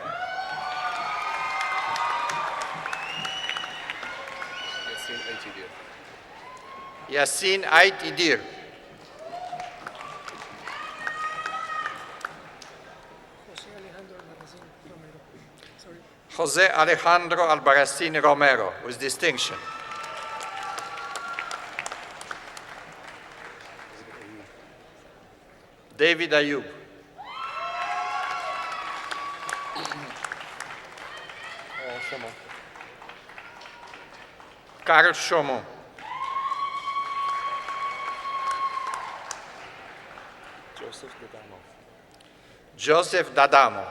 Yassin Ait Idir. Jose Alejandro Albarracin Romero, with distinction. David Ayub. Karl Chaumont. Joseph Dadamo.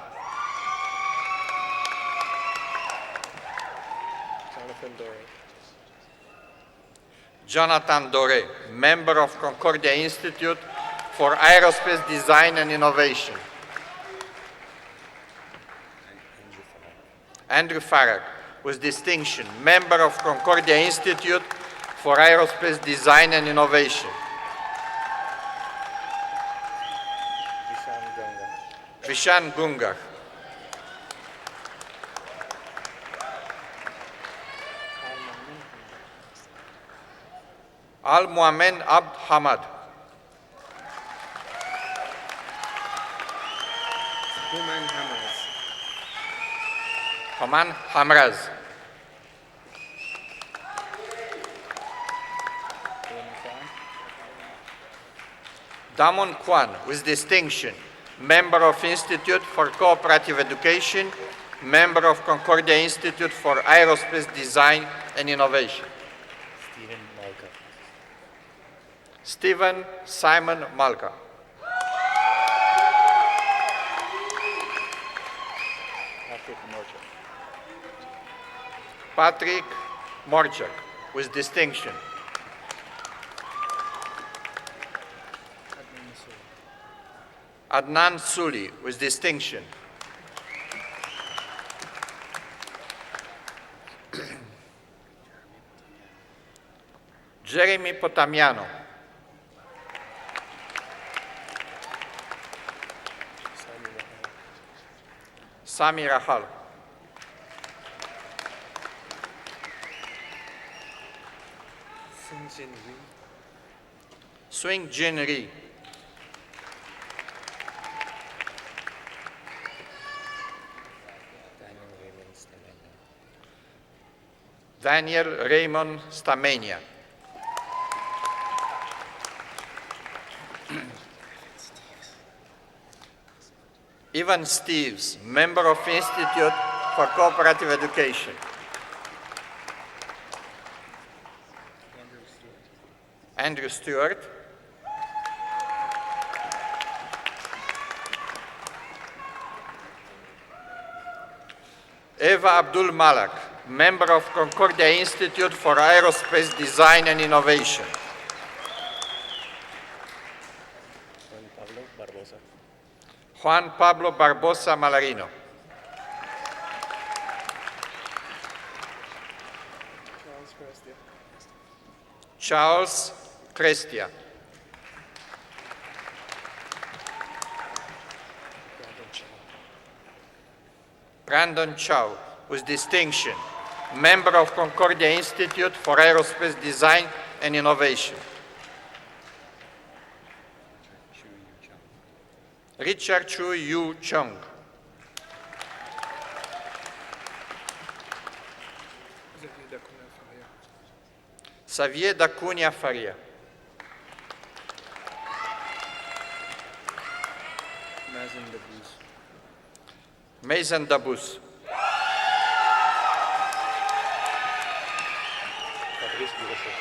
Jonathan Dore, member of Concordia Institute for Aerospace Design and Innovation. Andrew Farag, with distinction, member of Concordia Institute for Aerospace Design and Innovation. Vishan Gungar. Al Muamen Abd Hamad. Human Hammers. Homan Hamraz. Damon Kwan, with distinction, member of Institute for Cooperative Education, member of Concordia Institute for Aerospace Design and Innovation. Stephen Malka. Stephen Simon Malka. Patrick Morchuk. Patrick Morchak, with distinction. Adnan Suli, with distinction. Jeremy Potamiano. Sami Rahal. Sinjin Ri. Swing Jin Ri. Daniel Raymond Daniel Raymond Stamenia. Stamenia. Ivan Steves, member of Institute for Cooperative Education. Andrew Stewart. Andrew Stewart. Eva Abdul Malak, member of Concordia Institute for Aerospace Design and Innovation. Juan Pablo Barbosa. Juan Pablo Barbosa Malarino. Charles Crestia. Charles Crestia. Brandon Chow, with distinction, member of Concordia Institute for Aerospace Design and Innovation. Richard Chu Yu Chung. Xavier da Cunha Faria. Mazen Dabuz. Mason Dabus. Fabrice Durocher.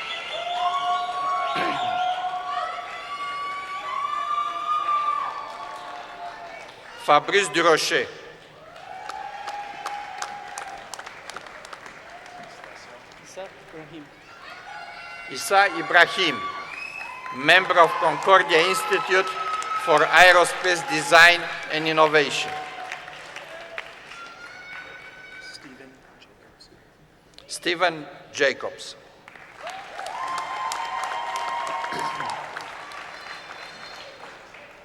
Fabrice Durocher. Isa Ibrahim. Issa Ibrahim, member of Concordia Institute for Aerospace Design and Innovation. Stephen Jacobs. Stephen Jacobs.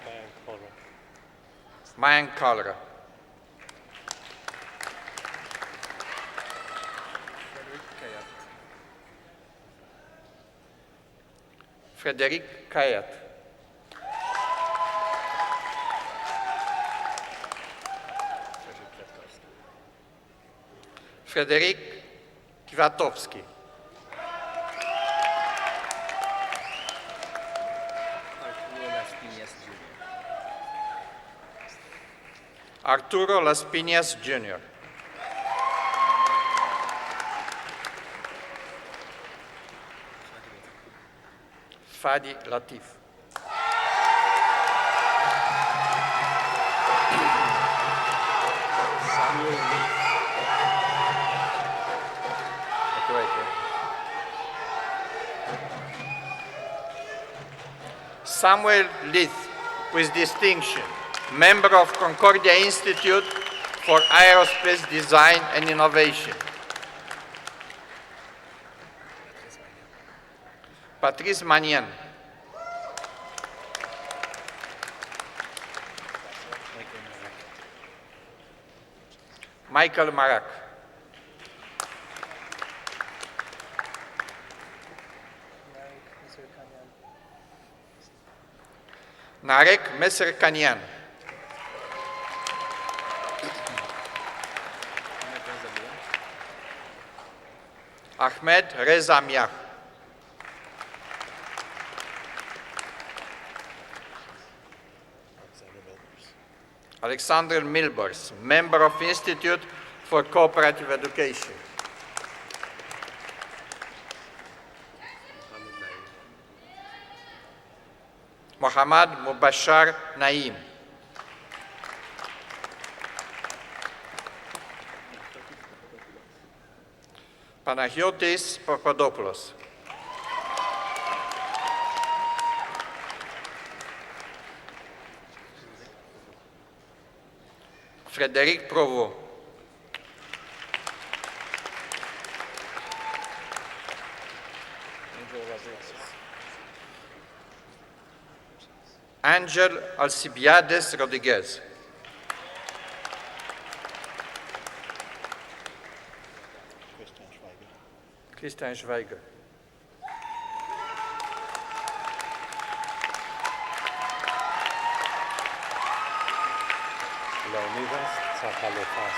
Mayank Kolra. Mayank Kalra. Frederick Frederic Kayat. Kayat. Frederick Frederic Kwiatkowski. Kwiatowski. Arturo Las Piñas Jr. Arturo Las Piñas Jr. Fadi Latif. Samuel Lee. Samuel Leith, with distinction, member of Concordia Institute for Aerospace Design and Innovation. Patrice Magnan. Michael Marak. Narek Messer Kanyan. Ahmed Reza Miah. Alexander Milbers, member of Institute for Cooperative Education. Mohammad Mubashar Naim. Panagiotis Papadopoulos. Frédéric Provost. Angel Alcibiades Rodriguez. Christian Schweiger. Leonidas Tsakalofas.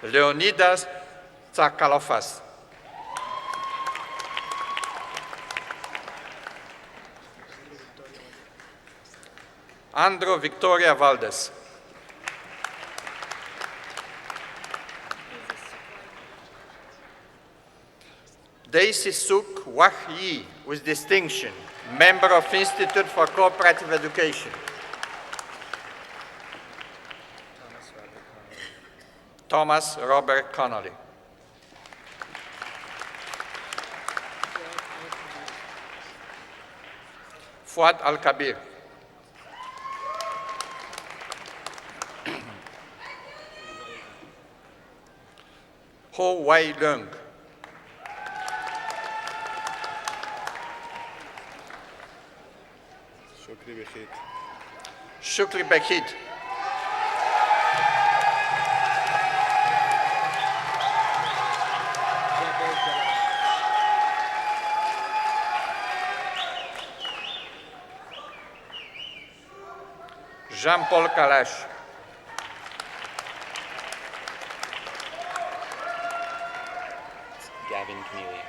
Leonidas Tsakalofas. Andro Victoria Valdes. Daisy Suk Wahyi, with distinction, member of Institute for Cooperative Education. Thomas Robert Connolly. Fuad Al-Kabir. Ho Wai Leung. Shukri Bekhit. Jean-Paul Kalash. Gavin Keneally.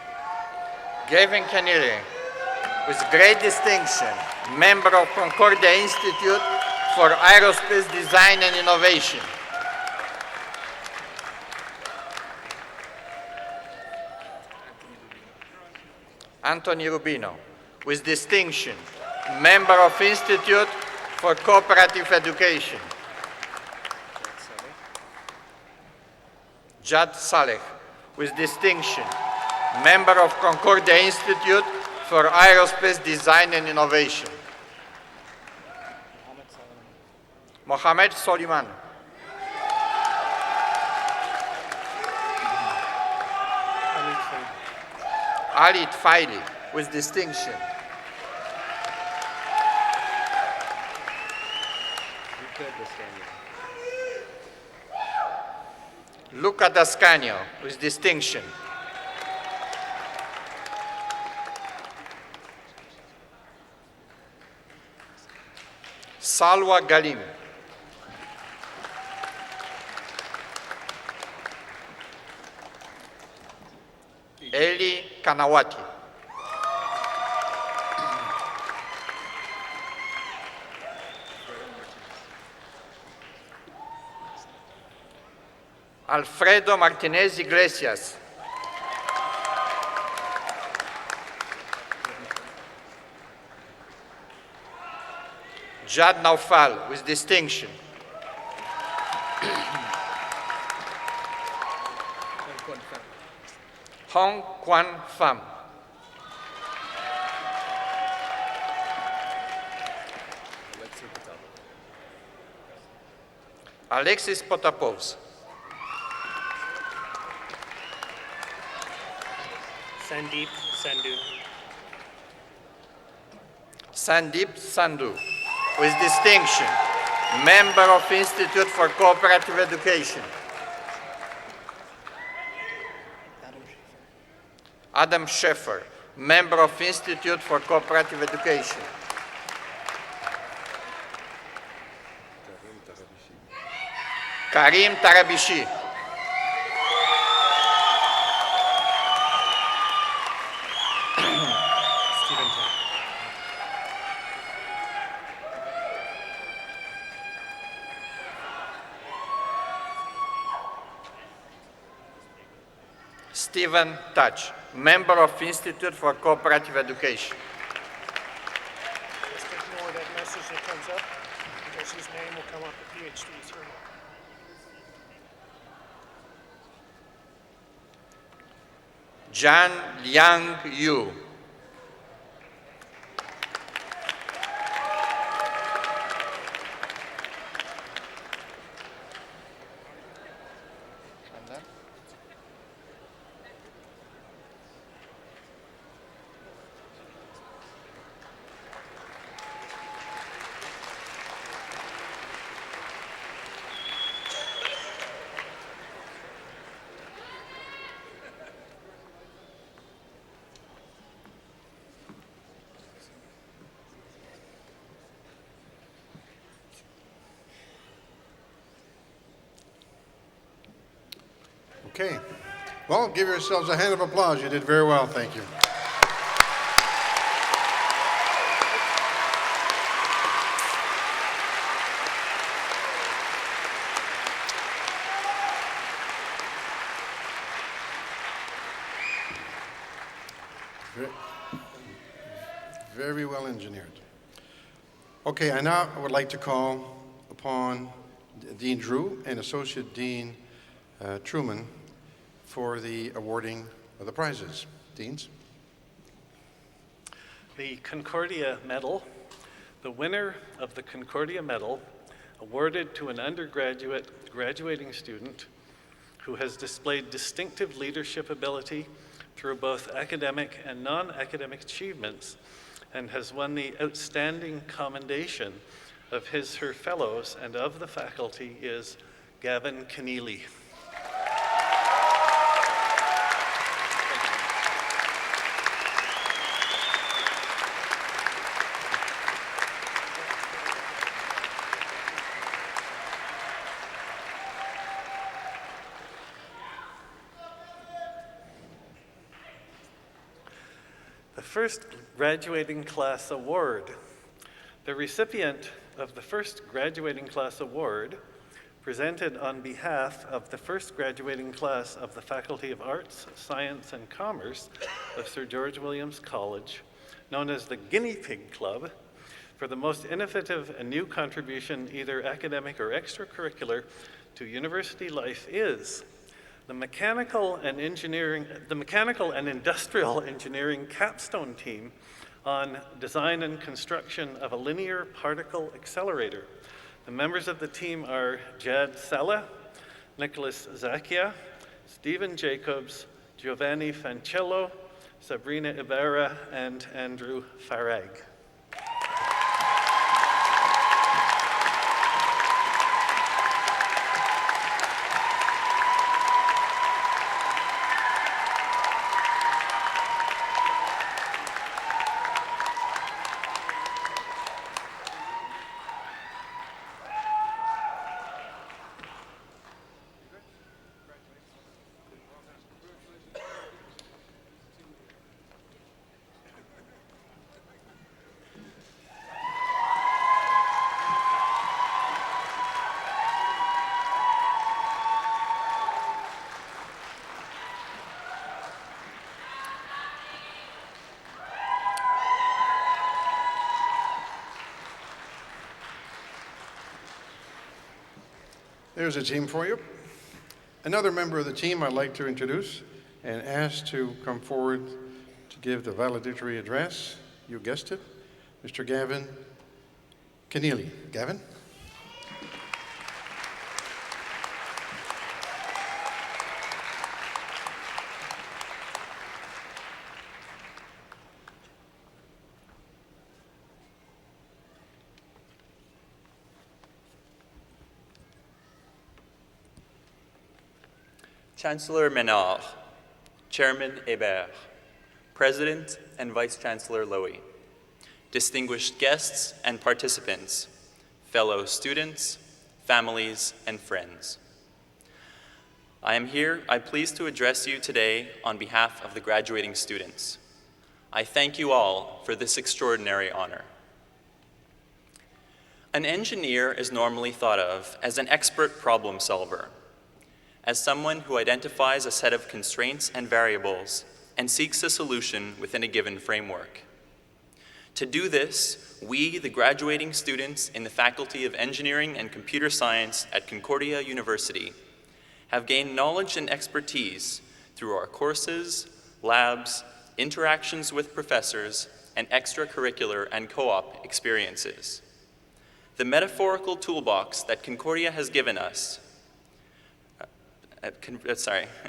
Gavin Keneally, with great distinction, member of Concordia Institute for Aerospace Design and Innovation. Anthony Rubino, with distinction, member of Institute for Cooperative Education. Jad Saleh, with distinction, member of Concordia Institute for Aerospace Design and Innovation. Mohamed Soliman. Ali Tfaili, with distinction. Luca Dascanio, with distinction. Salwa Galim. Eli Kanawati. Alfredo Martinez Iglesias. Jad Naufal, with distinction. Hong Kwan Pham. Alexis Potapovs. Sandeep Sandhu. Sandeep Sandhu, with distinction, member of Institute for Cooperative Education. Adam Schaeffer, member of Institute for Cooperative Education. Karim Tarabishi. Stephen Tan. Stephen Touch, member of Institute for Cooperative Education. Just ignore that message that comes up because his name will come up at PhD through. Jan Liang Yu. Okay. Well, give yourselves a hand of applause. You did very well. Thank you. Very well engineered. Okay, I now would like to call upon Dean Drew and Associate Dean Truman for the awarding of the prizes. Deans? The Concordia Medal. The winner of the Concordia Medal, awarded to an undergraduate graduating student who has displayed distinctive leadership ability through both academic and non-academic achievements, and has won the outstanding commendation of her fellows and of the faculty, is Gavin Keneally. The first graduating class award. The recipient of the first graduating class award, presented on behalf of the first graduating class of the Faculty of Arts, Science and Commerce of Sir George Williams College, known as the Guinea Pig Club, for the most innovative and new contribution, either academic or extracurricular, to university life is the mechanical and industrial engineering capstone team on design and construction of a linear particle accelerator. The members of the team are Jad Sala, Nicholas Zacchia, Stephen Jacobs, Giovanni Fancello, Sabrina Ibarra, and Andrew Farag. There's a team for you. Another member of the team I'd like to introduce and ask to come forward to give the valedictory address. You guessed it, Mr. Gavin Keneally. Gavin? Chancellor Menard, Chairman Hébert, President and Vice Chancellor Lowy, distinguished guests and participants, fellow students, families, and friends. I'm pleased to address you today on behalf of the graduating students. I thank you all for this extraordinary honor. An engineer is normally thought of as an expert problem solver, as someone who identifies a set of constraints and variables and seeks a solution within a given framework. To do this, we, the graduating students in the Faculty of Engineering and Computer Science at Concordia University, have gained knowledge and expertise through our courses, labs, interactions with professors, and extracurricular and co-op experiences. The metaphorical toolbox that Concordia has given us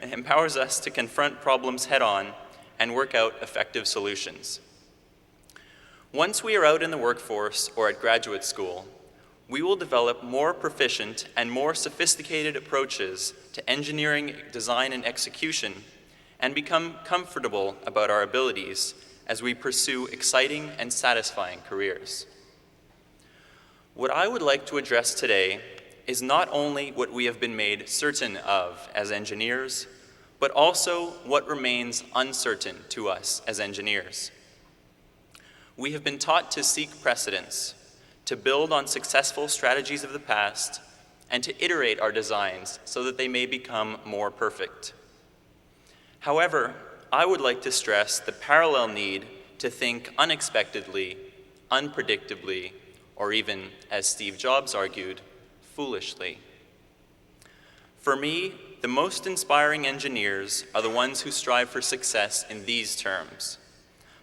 empowers us to confront problems head-on and work out effective solutions. Once we are out in the workforce or at graduate school, we will develop more proficient and more sophisticated approaches to engineering, design, and execution, and become comfortable about our abilities as we pursue exciting and satisfying careers. What I would like to address today is not only what we have been made certain of as engineers, but also what remains uncertain to us as engineers. We have been taught to seek precedents, to build on successful strategies of the past, and to iterate our designs so that they may become more perfect. However, I would like to stress the parallel need to think unexpectedly, unpredictably, or even, as Steve Jobs argued, foolishly. For me, the most inspiring engineers are the ones who strive for success in these terms.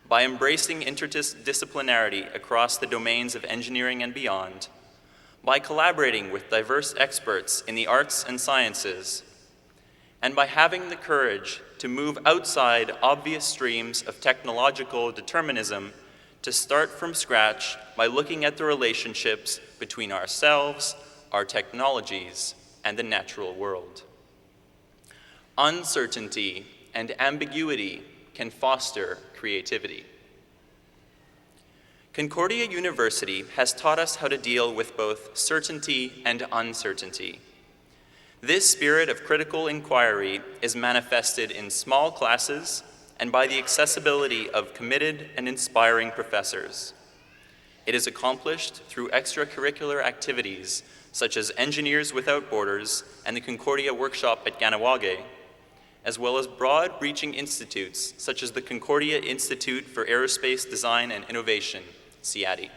By embracing interdisciplinarity across the domains of engineering and beyond, by collaborating with diverse experts in the arts and sciences, and by having the courage to move outside obvious streams of technological determinism to start from scratch by looking at the relationships between ourselves, our technologies, and the natural world. Uncertainty and ambiguity can foster creativity. Concordia University has taught us how to deal with both certainty and uncertainty. This spirit of critical inquiry is manifested in small classes and by the accessibility of committed and inspiring professors. It is accomplished through extracurricular activities such as Engineers Without Borders and the Concordia Workshop at Ganawage, as well as broad-reaching institutes such as the Concordia Institute for Aerospace Design and Innovation, CIADI.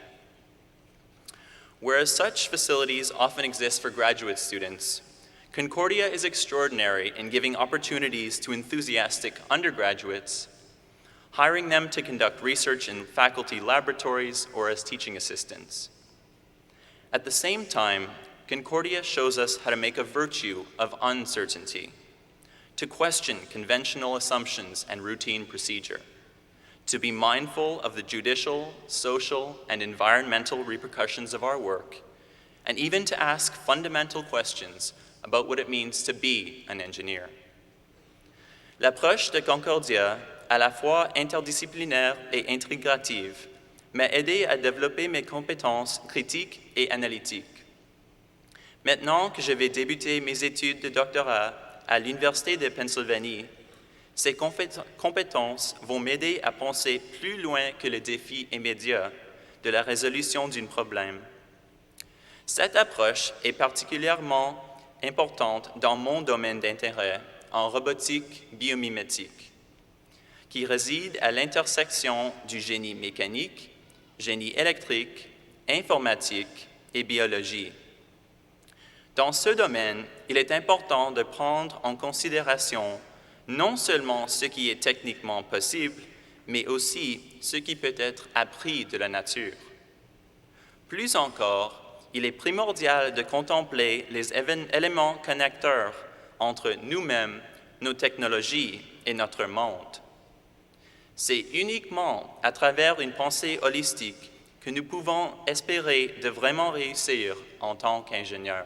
Whereas such facilities often exist for graduate students, Concordia is extraordinary in giving opportunities to enthusiastic undergraduates, hiring them to conduct research in faculty laboratories or as teaching assistants. At the same time, Concordia shows us how to make a virtue of uncertainty, to question conventional assumptions and routine procedure, to be mindful of the judicial, social, and environmental repercussions of our work, and even to ask fundamental questions about what it means to be an engineer. L'approche de Concordia, à la fois interdisciplinaire et intégrative, m'a aidé à développer mes compétences critiques et analytiques. Maintenant que je vais débuter mes études de doctorat à l'Université de Pennsylvanie, ces compétences vont m'aider à penser plus loin que le défi immédiat de la résolution d'un problème. Cette approche est particulièrement importante dans mon domaine d'intérêt en robotique biomimétique, qui réside à l'intersection du génie mécanique, génie électrique, informatique et biologie. Dans ce domaine, il est important de prendre en considération non seulement ce qui est techniquement possible, mais aussi ce qui peut être appris de la nature. Plus encore, il est primordial de contempler les éléments connecteurs entre nous-mêmes, nos technologies et notre monde. C'est uniquement à travers une pensée holistique que nous pouvons espérer de vraiment réussir en tant qu'ingénieurs.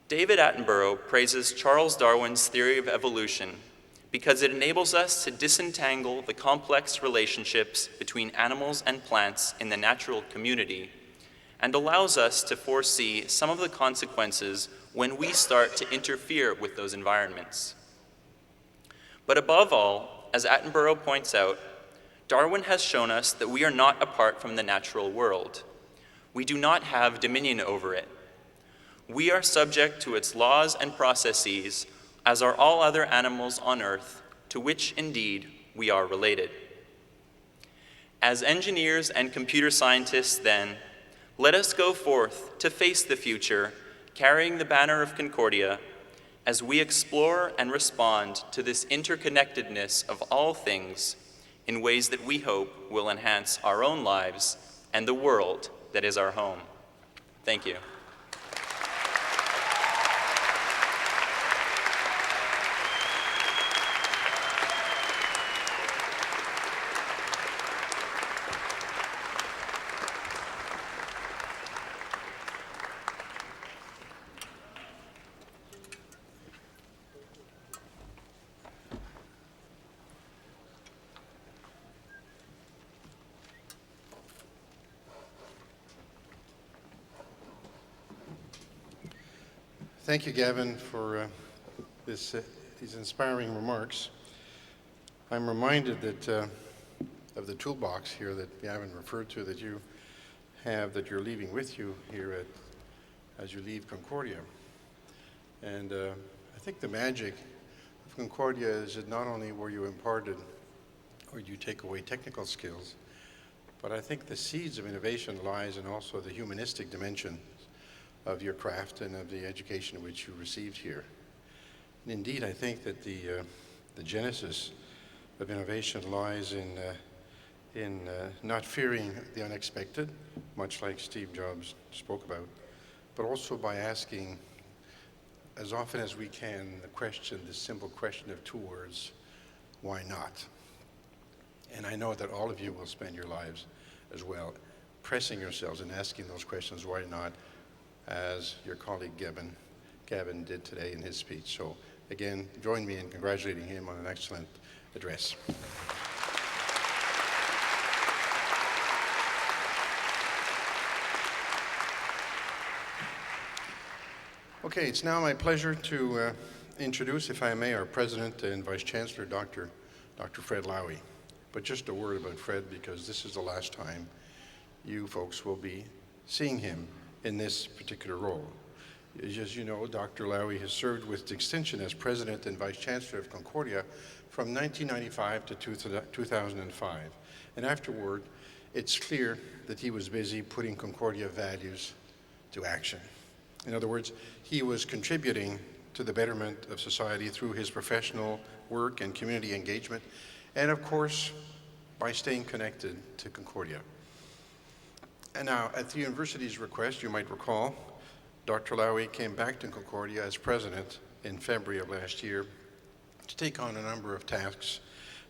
David Attenborough praises Charles Darwin's theory of evolution because it enables us to disentangle the complex relationships between animals and plants in the natural community and allows us to foresee some of the consequences when we start to interfere with those environments. But above all, as Attenborough points out, Darwin has shown us that we are not apart from the natural world. We do not have dominion over it. We are subject to its laws and processes, as are all other animals on Earth, to which indeed we are related. As engineers and computer scientists, then, let us go forth to face the future, carrying the banner of Concordia, as we explore and respond to this interconnectedness of all things in ways that we hope will enhance our own lives and the world that is our home. Thank you. Thank you, Gavin, for these inspiring remarks. I'm reminded that of the toolbox here that Gavin referred to that you have, that you're leaving with you here as you leave Concordia. And I think the magic of Concordia is that not only were you imparted or you take away technical skills, but I think the seeds of innovation lies in also the humanistic dimension of your craft and of the education which you received here. And indeed, I think that the genesis of innovation lies in not fearing the unexpected, much like Steve Jobs spoke about, but also by asking as often as we can the simple question of two words: why not? And I know that all of you will spend your lives as well pressing yourselves and asking those questions, why not, as your colleague Gavin did today in his speech. So again, join me in congratulating him on an excellent address. Okay, it's now my pleasure to introduce, if I may, our President and Vice Chancellor, Dr. Fred Lowy. But just a word about Fred, because this is the last time you folks will be seeing him in this particular role. As you know, Dr. Lowy has served with distinction as President and Vice Chancellor of Concordia from 1995 to 2005. And afterward, it's clear that he was busy putting Concordia values to action. In other words, he was contributing to the betterment of society through his professional work and community engagement, and of course, by staying connected to Concordia. And now, at the university's request, you might recall, Dr. Lowy came back to Concordia as president in February of last year to take on a number of tasks,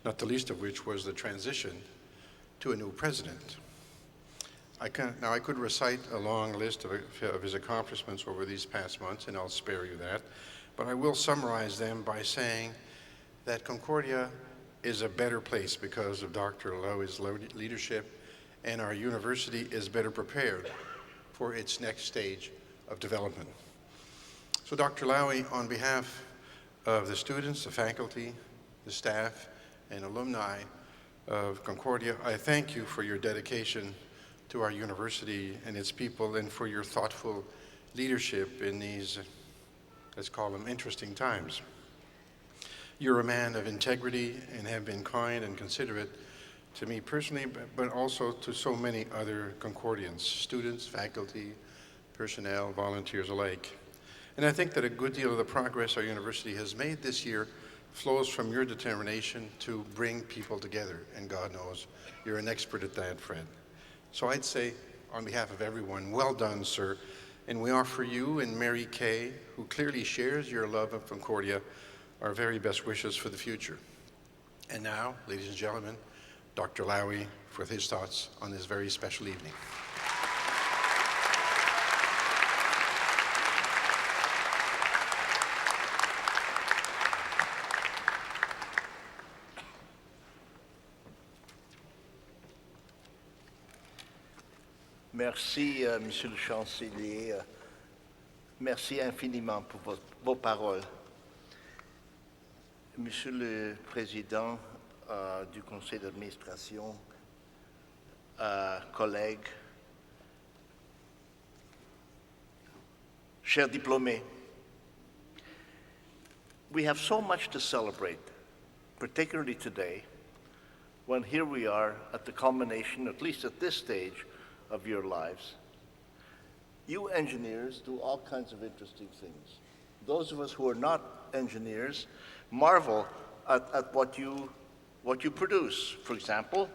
not the least of which was the transition to a new president. I could recite a long list of his accomplishments over these past months, and I'll spare you that, but I will summarize them by saying that Concordia is a better place because of Dr. Lowy's leadership, and our university is better prepared for its next stage of development. So Dr. Lowy, on behalf of the students, the faculty, the staff, and alumni of Concordia, I thank you for your dedication to our university and its people, and for your thoughtful leadership in these, let's call them, interesting times. You're a man of integrity and have been kind and considerate to me personally, but also to so many other Concordians, students, faculty, personnel, volunteers alike. And I think that a good deal of the progress our university has made this year flows from your determination to bring people together, and God knows you're an expert at that, Fred. So I'd say, on behalf of everyone, well done, sir, and we offer you and Mary Kay, who clearly shares your love of Concordia, our very best wishes for the future. And now, ladies and gentlemen, Dr. Lowy for his thoughts on this very special evening. Merci, Monsieur le Chancelier. Merci infiniment pour vos paroles. Monsieur le Président du Conseil d'administration, collègues, chers diplômés, we have so much to celebrate, particularly today, when here we are at the culmination, at least at this stage, of your lives. You engineers do all kinds of interesting things. Those of us who are not engineers marvel at what you produce. For example,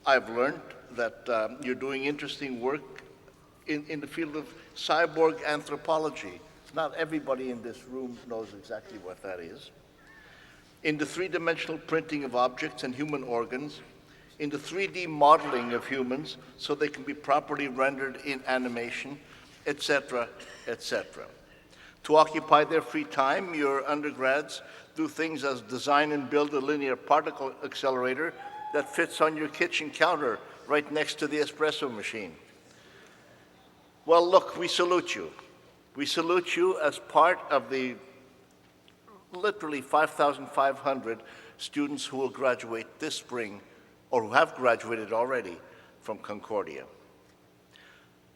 I've learned that you're doing interesting work in the field of cyborg anthropology. Not everybody in this room knows exactly what that is. In the three-dimensional printing of objects and human organs, in the 3D modeling of humans so they can be properly rendered in animation, etc., etc. To occupy their free time, your undergrads do things as design and build a linear particle accelerator that fits on your kitchen counter right next to the espresso machine. Well, look, we salute you. We salute you as part of the literally 5,500 students who will graduate this spring, or who have graduated already, from Concordia.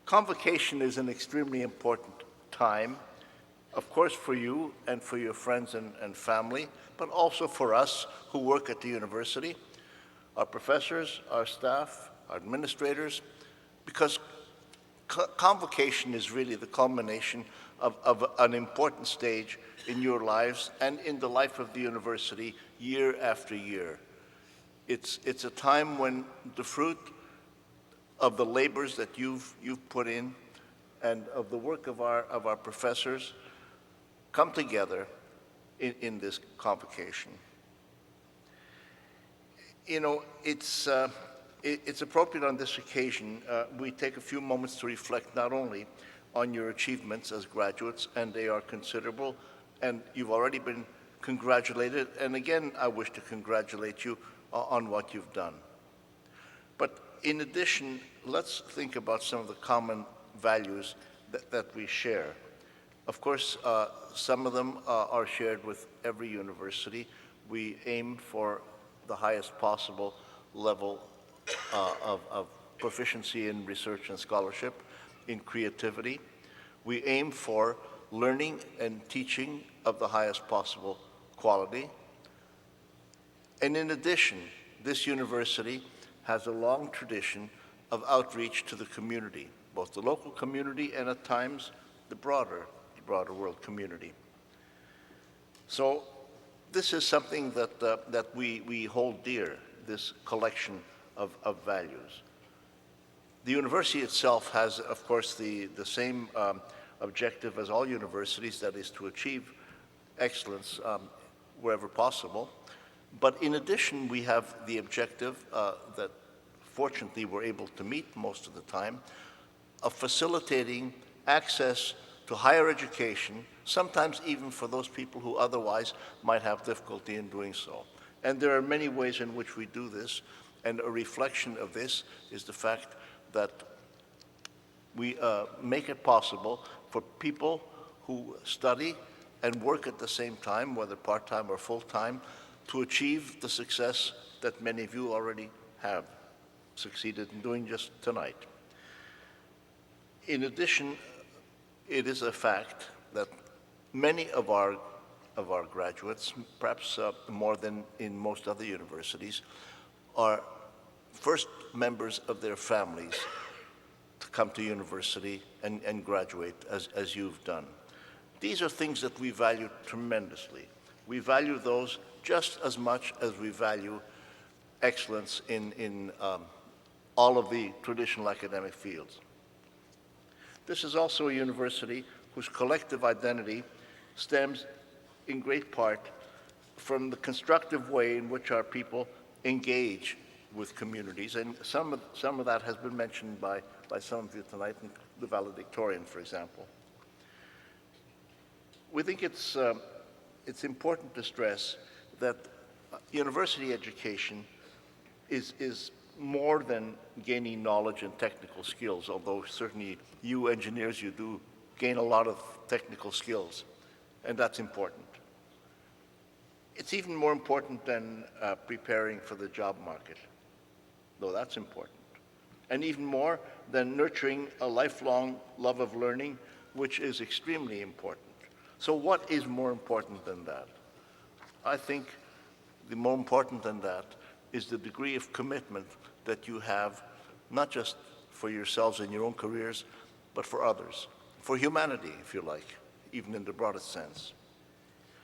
Convocation is an extremely important time, of course for you and for your friends and family, but also for us who work at the university, our professors, our staff, our administrators, because Convocation is really the culmination of an important stage in your lives and in the life of the university year after year. It's a time when the fruit of the labors that you've put in and of the work of our professors come together in this convocation. You know, it's appropriate on this occasion we take a few moments to reflect not only on your achievements as graduates, and they are considerable, and you've already been congratulated, and again I wish to congratulate you on what you've done. But in addition, let's think about some of the common values that we share. Of course, some of them are shared with every university. We aim for the highest possible level of proficiency in research and scholarship, in creativity. We aim for learning and teaching of the highest possible quality. And in addition, this university has a long tradition of outreach to the community, both the local community and at times the broader world community. So this is something that we hold dear, this collection of values. The university itself has, of course, the same objective as all universities, that is to achieve excellence wherever possible. But in addition, we have the objective that fortunately we're able to meet most of the time, of facilitating access to higher education, sometimes even for those people who otherwise might have difficulty in doing so. And there are many ways in which we do this, and a reflection of this is the fact that we make it possible for people who study and work at the same time, whether part-time or full-time, to achieve the success that many of you already have succeeded in doing just tonight. In addition, it is a fact that many of our graduates, perhaps more than in most other universities, are first members of their families to come to university and graduate as you've done. These are things that we value tremendously. We value those just as much as we value excellence in all of the traditional academic fields. This is also a university whose collective identity stems in great part from the constructive way in which our people engage with communities, and some of that has been mentioned by some of you tonight, the valedictorian, for example. We think it's important to stress that university education is more than gaining knowledge and technical skills, although certainly you engineers, you do gain a lot of technical skills, and that's important. It's even more important than preparing for the job market, though that's important. And even more than nurturing a lifelong love of learning, which is extremely important. So what is more important than that? I think the more important than that is the degree of commitment that you have, not just for yourselves and your own careers, but for others, for humanity, if you like, even in the broadest sense.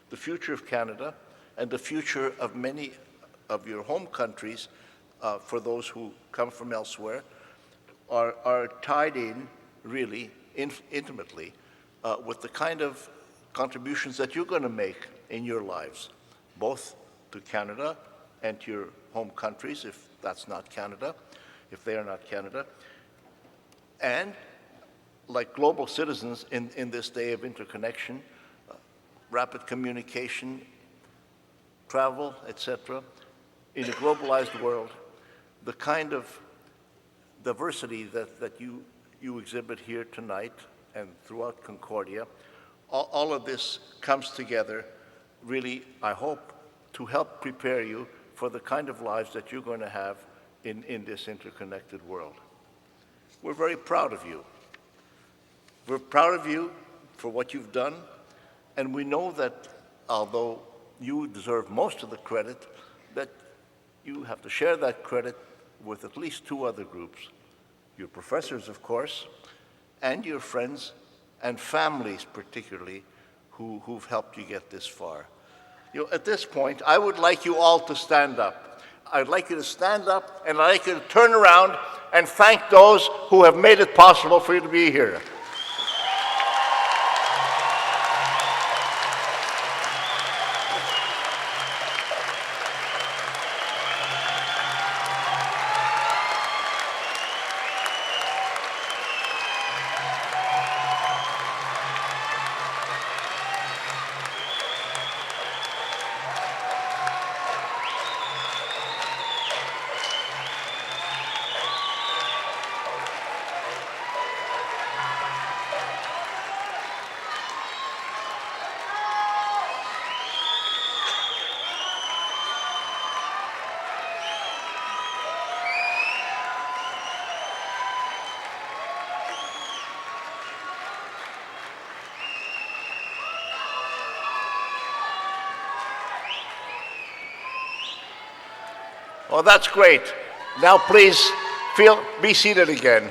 The future of Canada and the future of many of your home countries, for those who come from elsewhere, are tied in, really, intimately, with the kind of contributions that you're going to make in your lives, both to Canada and to your home countries, if that's not Canada, if they are not Canada, and like global citizens in this day of interconnection, rapid communication, travel, etc., in a globalized world, the kind of diversity that you exhibit here tonight and throughout Concordia, all of this comes together, really, I hope, to help prepare you for the kind of lives that you're going to have in this interconnected world. We're very proud of you. We're proud of you for what you've done, and we know that although you deserve most of the credit, that you have to share that credit with at least two other groups, your professors, of course, and your friends and families, particularly, who've helped you get this far. At this point, I would like you all to stand up. I'd like you to stand up, and I'd like you to turn around and thank those who have made it possible for you to be here. Well, that's great. Now, please be seated again.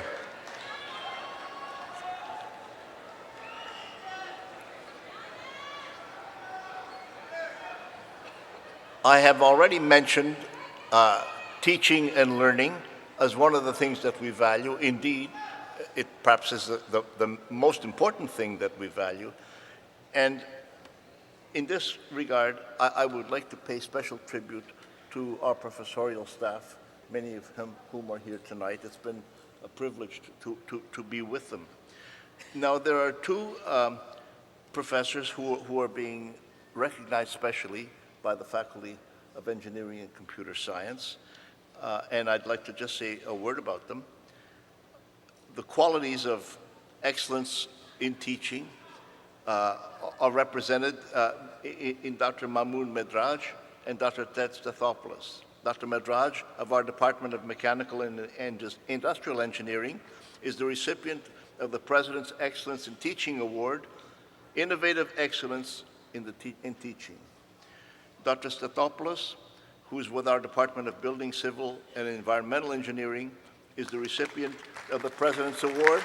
I have already mentioned teaching and learning as one of the things that we value. Indeed, it perhaps is the most important thing that we value. And in this regard, I would like to pay special tribute to our professorial staff, many of whom are here tonight. It's been a privilege to be with them. Now, there are two professors who are being recognized specially by the Faculty of Engineering and Computer Science, and I'd like to just say a word about them. The qualities of excellence in teaching are represented in Dr. Mahmoud Medraj and Dr. Ted Stathopoulos. Dr. Medraj of our Department of Mechanical and Industrial Engineering is the recipient of the President's Excellence in Teaching Award, Innovative Excellence in Teaching. Dr. Stathopoulos, who is with our Department of Building, Civil, and Environmental Engineering, is the recipient of the President's Award.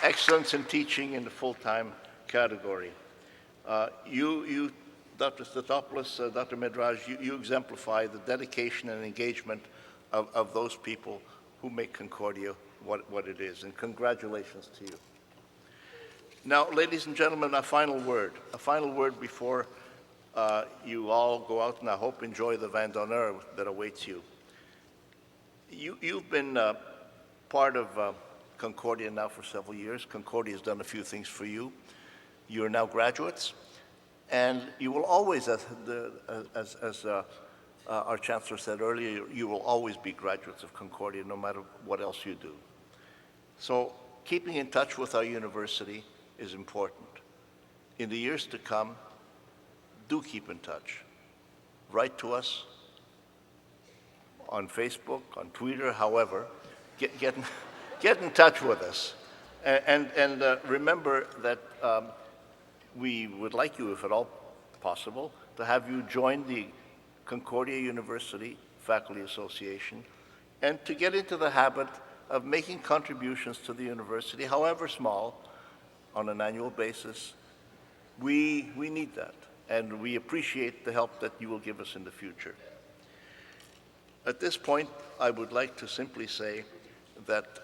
Excellence in Teaching in the full-time category. You, Dr. Stathopoulos, Dr. Medraj, you exemplify the dedication and engagement of those people who make Concordia what it is, and congratulations to you. Now, ladies and gentlemen, a final word before you all go out and I hope enjoy the vin d'honneur that awaits you. You've been part of Concordia now for several years. Concordia has done a few things for you. You are now graduates, and you will always, as our chancellor said earlier, you will always be graduates of Concordia, no matter what else you do. So keeping in touch with our university is important. In the years to come, do keep in touch. Write to us on Facebook, on Twitter, however. Get in touch with us. And remember that we would like you, if at all possible, to have you join the Concordia University Faculty Association and to get into the habit of making contributions to the university, however small, on an annual basis. We need that, and we appreciate the help that you will give us in the future. At this point, I would like to simply say that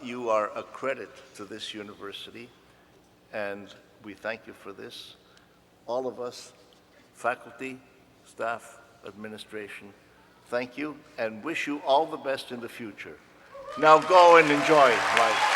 you are a credit to this university, and we thank you for this. All of us, faculty, staff, administration, thank you and wish you all the best in the future. Now go and enjoy life.